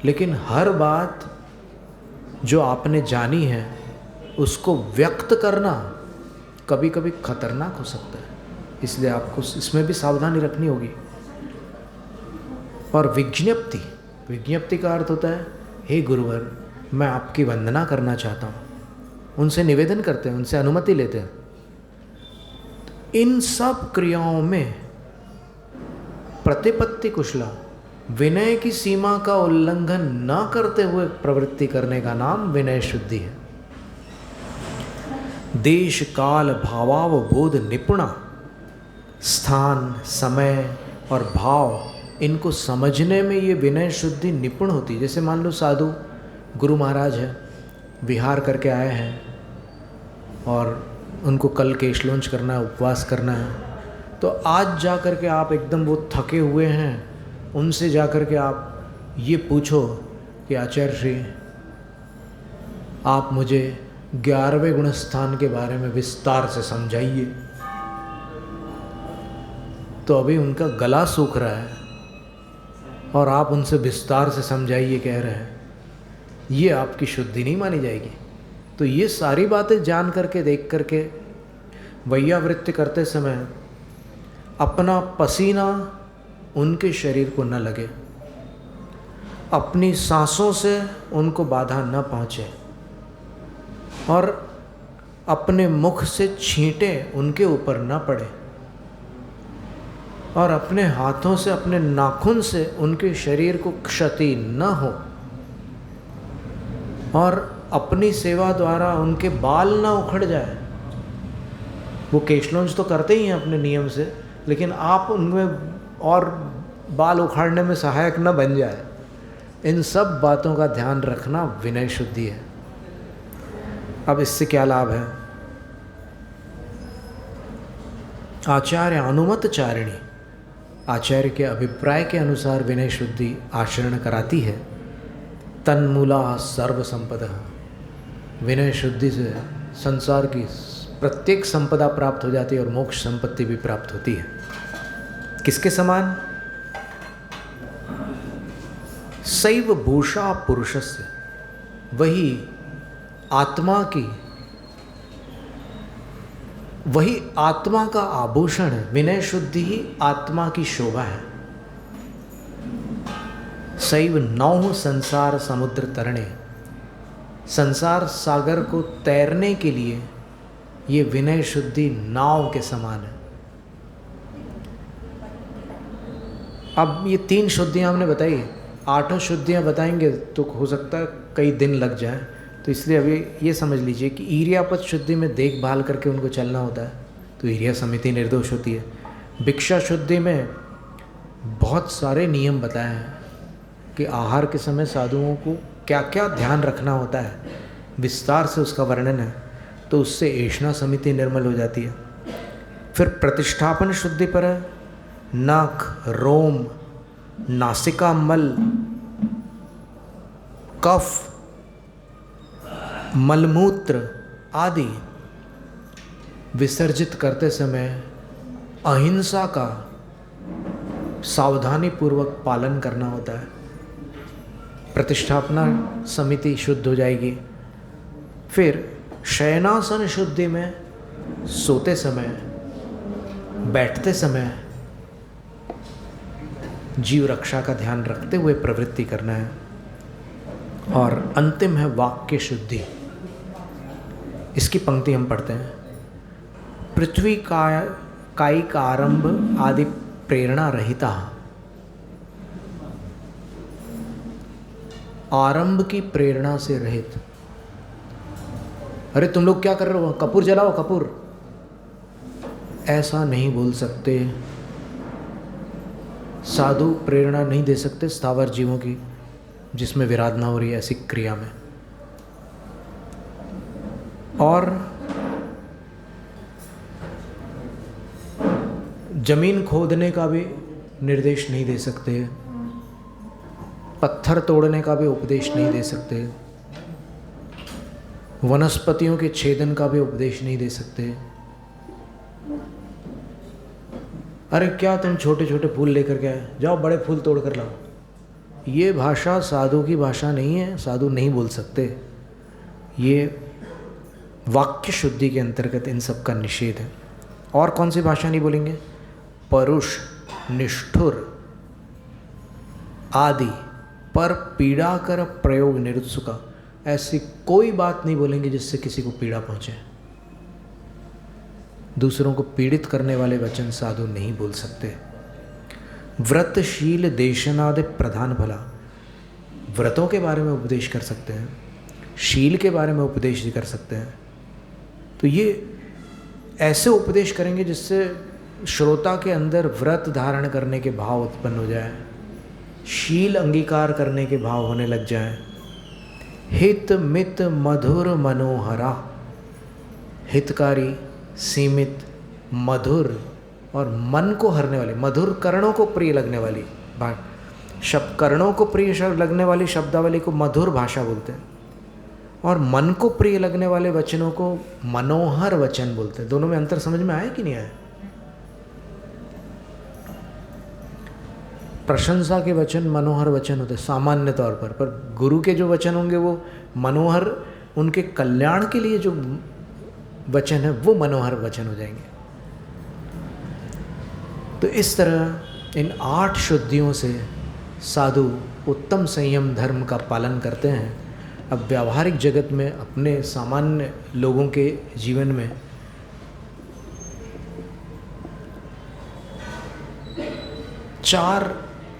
A: लेकिन हर बात जो आपने जानी है उसको व्यक्त करना कभी कभी खतरनाक हो सकता है, इसलिए आपको इसमें भी सावधानी रखनी होगी। और विज्ञप्ति का अर्थ होता है, हे गुरुवर, मैं आपकी वंदना करना चाहता हूँ। उनसे निवेदन करते हैं, उनसे अनुमति लेते हैं। इन सब क्रियाओं में प्रतिपत्ति कुशला, विनय की सीमा का उल्लंघन न करते हुए प्रवृत्ति करने का नाम विनय शुद्धि है। देश काल भावावबोध निपुणा, स्थान, समय और भाव, इनको समझने में ये विनय शुद्धि निपुण होती है। जैसे मान लो साधु गुरु महाराज है, विहार करके आए हैं और उनको कल केशलोंच करना है, उपवास करना है, तो आज जा कर के आप एकदम वो थके हुए हैं, उनसे जा कर के आप ये पूछो कि आचार्य श्री, आप मुझे 11वें गुणस्थान के बारे में विस्तार से समझाइए। तो अभी उनका गला सूख रहा है और आप उनसे विस्तार से समझाइए कह रहे हैं, ये आपकी शुद्धि नहीं मानी जाएगी। तो ये सारी बातें जान करके, देख करके वैयावृत्ति करते समय अपना पसीना उनके शरीर को न लगे, अपनी सांसों से उनको बाधा न पहुँचे और अपने मुख से छींटे उनके ऊपर न पड़े और अपने हाथों से, अपने नाखून से उनके शरीर को क्षति न हो और अपनी सेवा द्वारा उनके बाल ना उखड़ जाए। वो केशलोंच तो करते ही हैं अपने नियम से, लेकिन आप उनमें और बाल उखाड़ने में सहायक न बन जाए। इन सब बातों का ध्यान रखना विनय शुद्धि है। अब इससे क्या लाभ है? आचार्य अनुमत चारिणी, आचार्य के अभिप्राय के अनुसार विनय शुद्धि आचरण कराती है। तन्मूला सर्व संपदा, विनय शुद्धि से संसार की प्रत्येक संपदा प्राप्त हो जाती है और मोक्ष संपत्ति भी प्राप्त होती है। किसके समान? सैव भूषा पुरुषस्य, वही आत्मा का आभूषण है। विनय शुद्धि ही आत्मा की शोभा है। सैव नौः संसार समुद्र तरणे, संसार सागर को तैरने के लिए ये विनय शुद्धि नाव के समान है। अब ये 3 शुद्धियाँ हमने बताई, 8 शुद्धियाँ बताएंगे तो हो सकता है कई दिन लग जाए, तो इसलिए अभी ये समझ लीजिए कि ईर्यापद शुद्धि में देखभाल करके उनको चलना होता है, तो ईर्या समिति निर्दोष होती है। भिक्षा शुद्धि में बहुत सारे नियम बताए हैं कि आहार के समय साधुओं को क्या क्या ध्यान रखना होता है, विस्तार से उसका वर्णन है। तो उससे ऐष्णा समिति निर्मल हो जाती है। फिर प्रतिष्ठापन शुद्धि पर है, नाक, रोम, नासिका मल, कफ, मलमूत्र आदि विसर्जित करते समय अहिंसा का सावधानी पूर्वक पालन करना होता है। प्रतिष्ठापना समिति शुद्ध हो जाएगी। फिर शयनासन शुद्धि में सोते समय, बैठते समय जीव रक्षा का ध्यान रखते हुए प्रवृत्ति करना है। और अंतिम है वाक्य शुद्धि। इसकी पंक्ति हम पढ़ते हैं। पृथ्वी कायिक आरंभ आदि प्रेरणा रहिता, आरंभ की प्रेरणा से रहित। अरे तुम लोग क्या कर रहे हो, कपूर जलाओ कपूर, ऐसा नहीं बोल सकते। साधु प्रेरणा नहीं दे सकते स्थावर जीवों की जिसमें विराधना हो रही है ऐसी क्रिया में। और जमीन खोदने का भी निर्देश नहीं दे सकते, पत्थर तोड़ने का भी उपदेश नहीं दे सकते, वनस्पतियों के छेदन का भी उपदेश नहीं दे सकते। अरे क्या तुम छोटे छोटे फूल लेकर के आए, जाओ बड़े फूल तोड़ कर लाओ, ये भाषा साधु की भाषा नहीं है, साधु नहीं बोल सकते। ये वाक्य शुद्धि के अंतर्गत इन सब का निषेध है। और कौन सी भाषा नहीं बोलेंगे? परुष, निष्ठुर आदि पर पीड़ा कर प्रयोग निरुत्सुका, ऐसी कोई बात नहीं बोलेंगे जिससे किसी को पीड़ा पहुंचे। दूसरों को पीड़ित करने वाले वचन साधु नहीं बोल सकते। व्रतशील देशनादि प्रधान भला, व्रतों के बारे में उपदेश कर सकते हैं, शील के बारे में उपदेश भी कर सकते हैं। तो ये ऐसे उपदेश करेंगे जिससे श्रोता के अंदर व्रत धारण करने के भाव उत्पन्न हो जाए, शील अंगीकार करने के भाव होने लग जाए। हित मित मधुर मनोहरा, हितकारी, सीमित, मधुर और मन को हरने वाली, मधुर कर्णों को प्रिय लगने वाली शब्द, कर्णों को प्रिय लगने वाली शब्दावली को मधुर भाषा बोलते हैं, और मन को प्रिय लगने वाले वचनों को मनोहर वचन बोलते हैं। दोनों में अंतर समझ में आया कि नहीं आया? प्रशंसा के वचन मनोहर वचन होते सामान्य तौर पर गुरु के जो वचन होंगे वो मनोहर, उनके कल्याण के लिए जो वचन है वो मनोहर वचन हो जाएंगे। तो इस तरह इन 8 शुद्धियों से साधु उत्तम संयम धर्म का पालन करते हैं। अब व्यावहारिक जगत में अपने सामान्य लोगों के जीवन में चार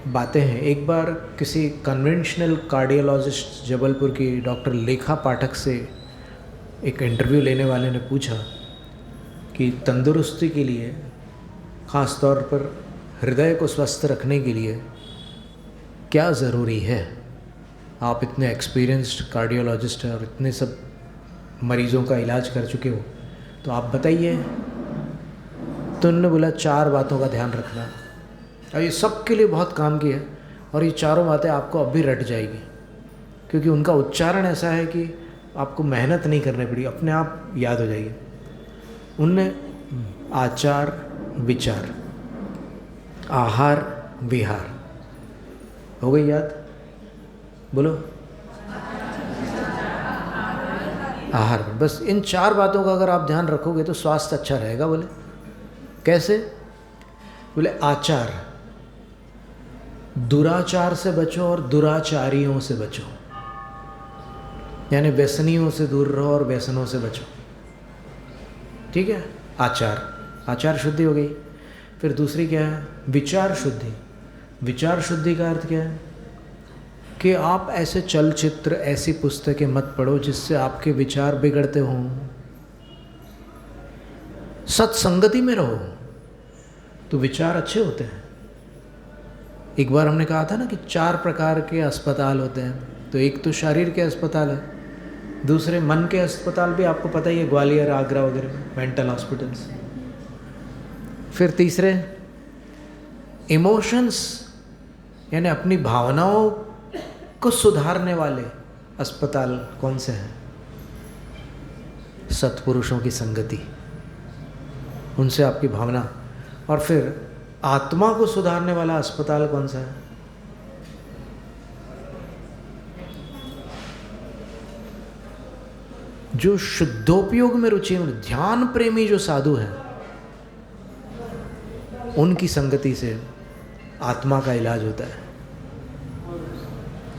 A: बातें हैं। एक बार किसी कन्वेंशनल कार्डियोलॉजिस्ट जबलपुर की डॉक्टर लेखा पाठक से एक इंटरव्यू लेने वाले ने पूछा कि तंदुरुस्ती के लिए, ख़ास तौर पर हृदय को स्वस्थ रखने के लिए क्या ज़रूरी है? आप इतने एक्सपीरियंस्ड कार्डियोलॉजिस्ट हैं और इतने सब मरीज़ों का इलाज कर चुके हो, तो आप बताइए। तो उन्होंने बोला 4 बातों का ध्यान रखना। और ये सब के लिए बहुत काम की है, और ये चारों बातें आपको अब भी रट जाएगी, क्योंकि उनका उच्चारण ऐसा है कि आपको मेहनत नहीं करनी पड़ी, अपने आप याद हो जाएगी। उनने आचार विचार, आहार विहार, हो गई याद? बोलो। आहार, बस इन 4 बातों का अगर आप ध्यान रखोगे तो स्वास्थ्य अच्छा रहेगा। बोले कैसे? बोले आचार, दुराचार से बचो और दुराचारियों से बचो, यानी व्यसनियों से दूर रहो और व्यसनों से बचो। ठीक है? आचार, आचार शुद्धि हो गई। फिर दूसरी क्या है? विचार शुद्धि। विचार शुद्धि का अर्थ क्या है? कि आप ऐसे चलचित्र, ऐसी पुस्तकें मत पढ़ो जिससे आपके विचार बिगड़ते हों। सत्संगति में रहो तो विचार अच्छे होते हैं। एक बार हमने कहा था ना कि 4 प्रकार के अस्पताल होते हैं। तो एक तो शरीर के अस्पताल है, दूसरे मन के अस्पताल भी आपको पता ही है, ग्वालियर, आगरा वगैरह में मेंटल हॉस्पिटल्स। फिर तीसरे इमोशंस, यानी अपनी भावनाओं को सुधारने वाले अस्पताल कौन से हैं? सत्पुरुषों की संगति, उनसे आपकी भावना। और फिर आत्मा को सुधारने वाला अस्पताल कौन सा है? जो शुद्धोपयोग में रुचि, ध्यान प्रेमी जो साधु हैं, उनकी संगति से आत्मा का इलाज होता है।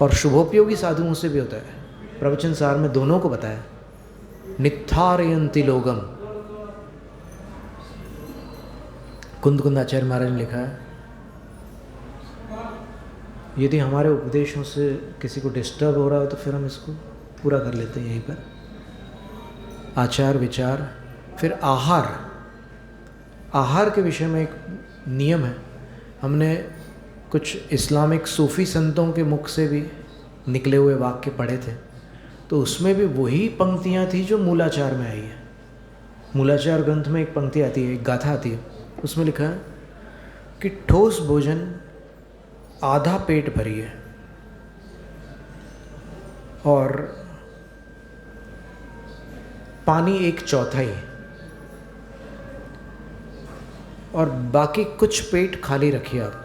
A: और शुभोपयोगी साधुओं से भी होता है। प्रवचन सार में दोनों को बताया। नित्थारयन्ति लोगम, कुंद आचार्य महाराज ने लिखा है, यदि हमारे उपदेशों से किसी को डिस्टर्ब हो रहा हो तो फिर हम इसको पूरा कर लेते हैं यहीं पर। आचार विचार, फिर आहार। आहार के विषय में एक नियम है, हमने कुछ इस्लामिक सूफ़ी संतों के मुख से भी निकले हुए वाक्य पढ़े थे, तो उसमें भी वही पंक्तियाँ थी जो मूलाचार में आई है। मूलाचार ग्रंथ में एक पंक्ति आती है, एक गाथा आती है, उसमें लिखा है कि ठोस भोजन आधा पेट भरिए और पानी 1/4 और बाकी कुछ पेट खाली रखिए। आप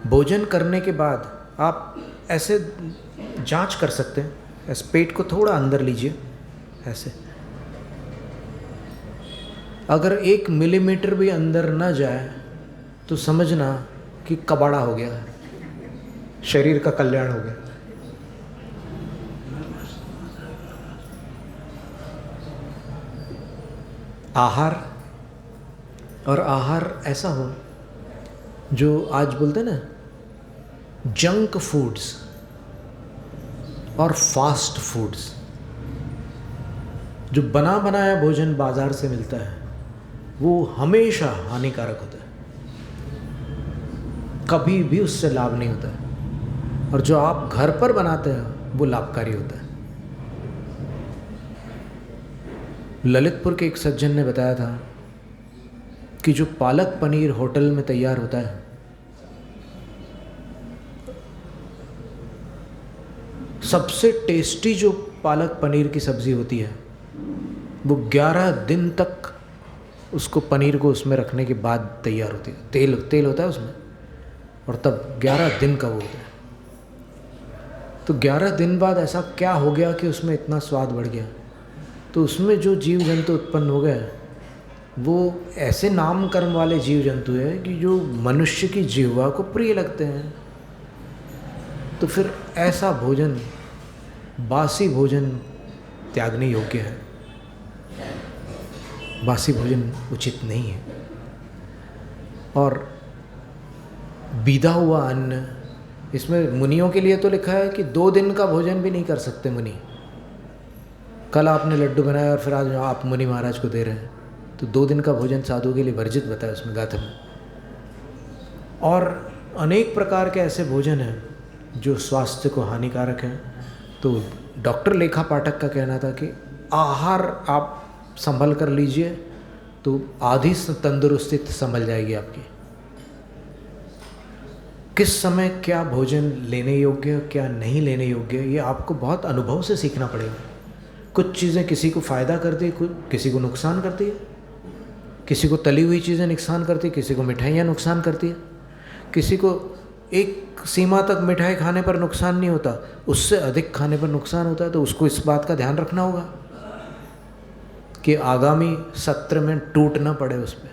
A: भोजन करने के बाद आप ऐसे जांच कर सकते हैं, ऐसे पेट को थोड़ा अंदर लीजिए ऐसे, अगर 1 मिलीमीटर भी अंदर ना जाए तो समझना कि कबाड़ा हो गया, शरीर का कल्याण हो गया। आहार, और आहार ऐसा हो जो आज बोलते हैं ना जंक फूड्स और फास्ट फूड्स, जो बना बनाया भोजन बाजार से मिलता है वो हमेशा हानिकारक होता है, कभी भी उससे लाभ नहीं होता है। और जो आप घर पर बनाते हैं वो लाभकारी होता है। ललितपुर के एक सज्जन ने बताया था कि जो पालक पनीर होटल में तैयार होता है, सबसे टेस्टी जो पालक पनीर की सब्ज़ी होती है वो 11 दिन तक उसको पनीर को उसमें रखने के बाद तैयार होती है। तेल होता है उसमें, और तब 11 दिन का वो होता है। तो 11 दिन बाद ऐसा क्या हो गया कि उसमें इतना स्वाद बढ़ गया? तो उसमें जो जीव जंतु उत्पन्न हो गए वो ऐसे नामकर्म वाले जीव जंतु है कि जो मनुष्य की जिह्वा को प्रिय लगते हैं। तो फिर ऐसा भोजन, बासी भोजन त्यागने योग्य है, बासी भोजन उचित नहीं है। और बीधा हुआ अन्न, इसमें मुनियों के लिए तो लिखा है कि 2 दिन का भोजन भी नहीं कर सकते मुनि। कल आपने लड्डू बनाया और फिर आज आप मुनि महाराज को दे रहे हैं, तो 2 दिन का भोजन साधु के लिए वर्जित बताया उसमें गाथा में। और अनेक प्रकार के ऐसे भोजन हैं जो स्वास्थ्य को हानिकारक हैं। तो डॉक्टर लेखा पाठक का कहना था कि आहार आप संभल कर लीजिए तो आधी तंदुरुस्ती संभल जाएगी आपकी। किस समय क्या भोजन लेने योग्य, क्या नहीं लेने योग्य, ये आपको बहुत अनुभव से सीखना पड़ेगा। कुछ चीज़ें किसी को फ़ायदा करती है, किसी को नुकसान करती है। किसी को तली हुई चीज़ें नुकसान करती है, किसी को मिठाइयाँ नुकसान करती है। किसी को एक सीमा तक मिठाई खाने पर नुकसान नहीं होता, उससे अधिक खाने पर नुकसान होता है। तो उसको इस बात का ध्यान रखना होगा कि आगामी सत्र में टूट ना पड़े उस पर।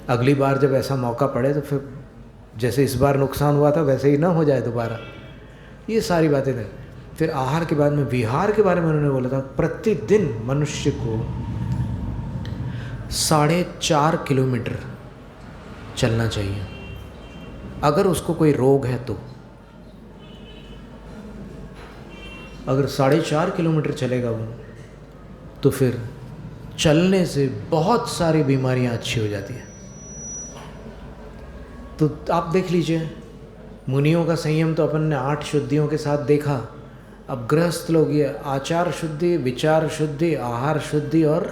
A: अगली बार जब ऐसा मौका पड़े तो फिर जैसे इस बार नुकसान हुआ था वैसे ही ना हो जाए दोबारा। ये सारी बातें थी। फिर आहार के बाद में विहार के बारे में उन्होंने बोला था, प्रतिदिन मनुष्य को 4.5 किलोमीटर चलना चाहिए अगर उसको कोई रोग है तो। अगर 4.5 किलोमीटर चलेगा वो, तो फिर चलने से बहुत सारी बीमारियां अच्छी हो जाती है। तो आप देख लीजिए, मुनियों का संयम तो अपन ने 8 शुद्धियों के साथ देखा। अब गृहस्थ लोग ये आचार शुद्धि, विचार शुद्धि, आहार शुद्धि और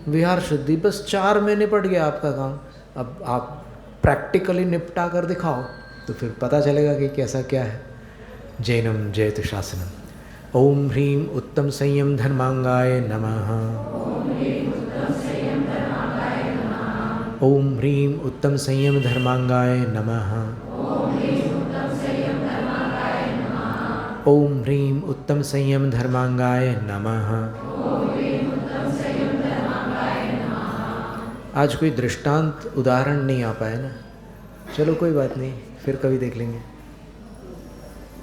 A: विहार शुद्धि, बस 4 में निपट गया आपका काम। अब आप प्रैक्टिकली निपटा कर दिखाओ तो फिर पता चलेगा कि कैसा क्या है। जैनम जयतु शासनम। ओम ह्रीं उत्तम संयम धर्मांगाय नमः। ओम ह्रीं उत्तम संयम धर्मांगाय नमः। ओम ह्रीं उत्तम संयम धर्मांगाय नमः। आज कोई दृष्टांत उदाहरण नहीं आ पाया ना, चलो कोई बात नहीं, फिर कभी देख लेंगे।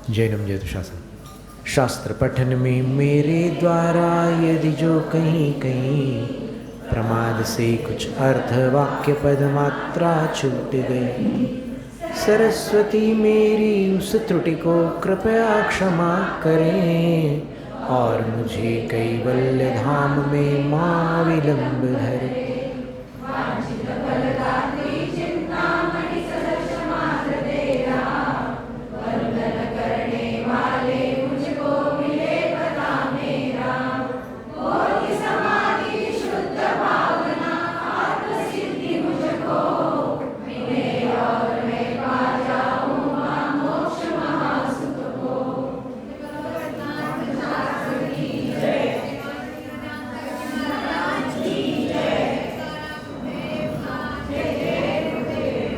A: जैनम जयतु शासन। शास्त्र पठन में मेरे द्वारा यदि जो कहीं कहीं प्रमाद से कुछ अर्थ वाक्य पद मात्रा छूट गई, सरस्वती मेरी उस त्रुटि को कृपया क्षमा करें और मुझे कैवल्य धाम में मां विलंब धरे।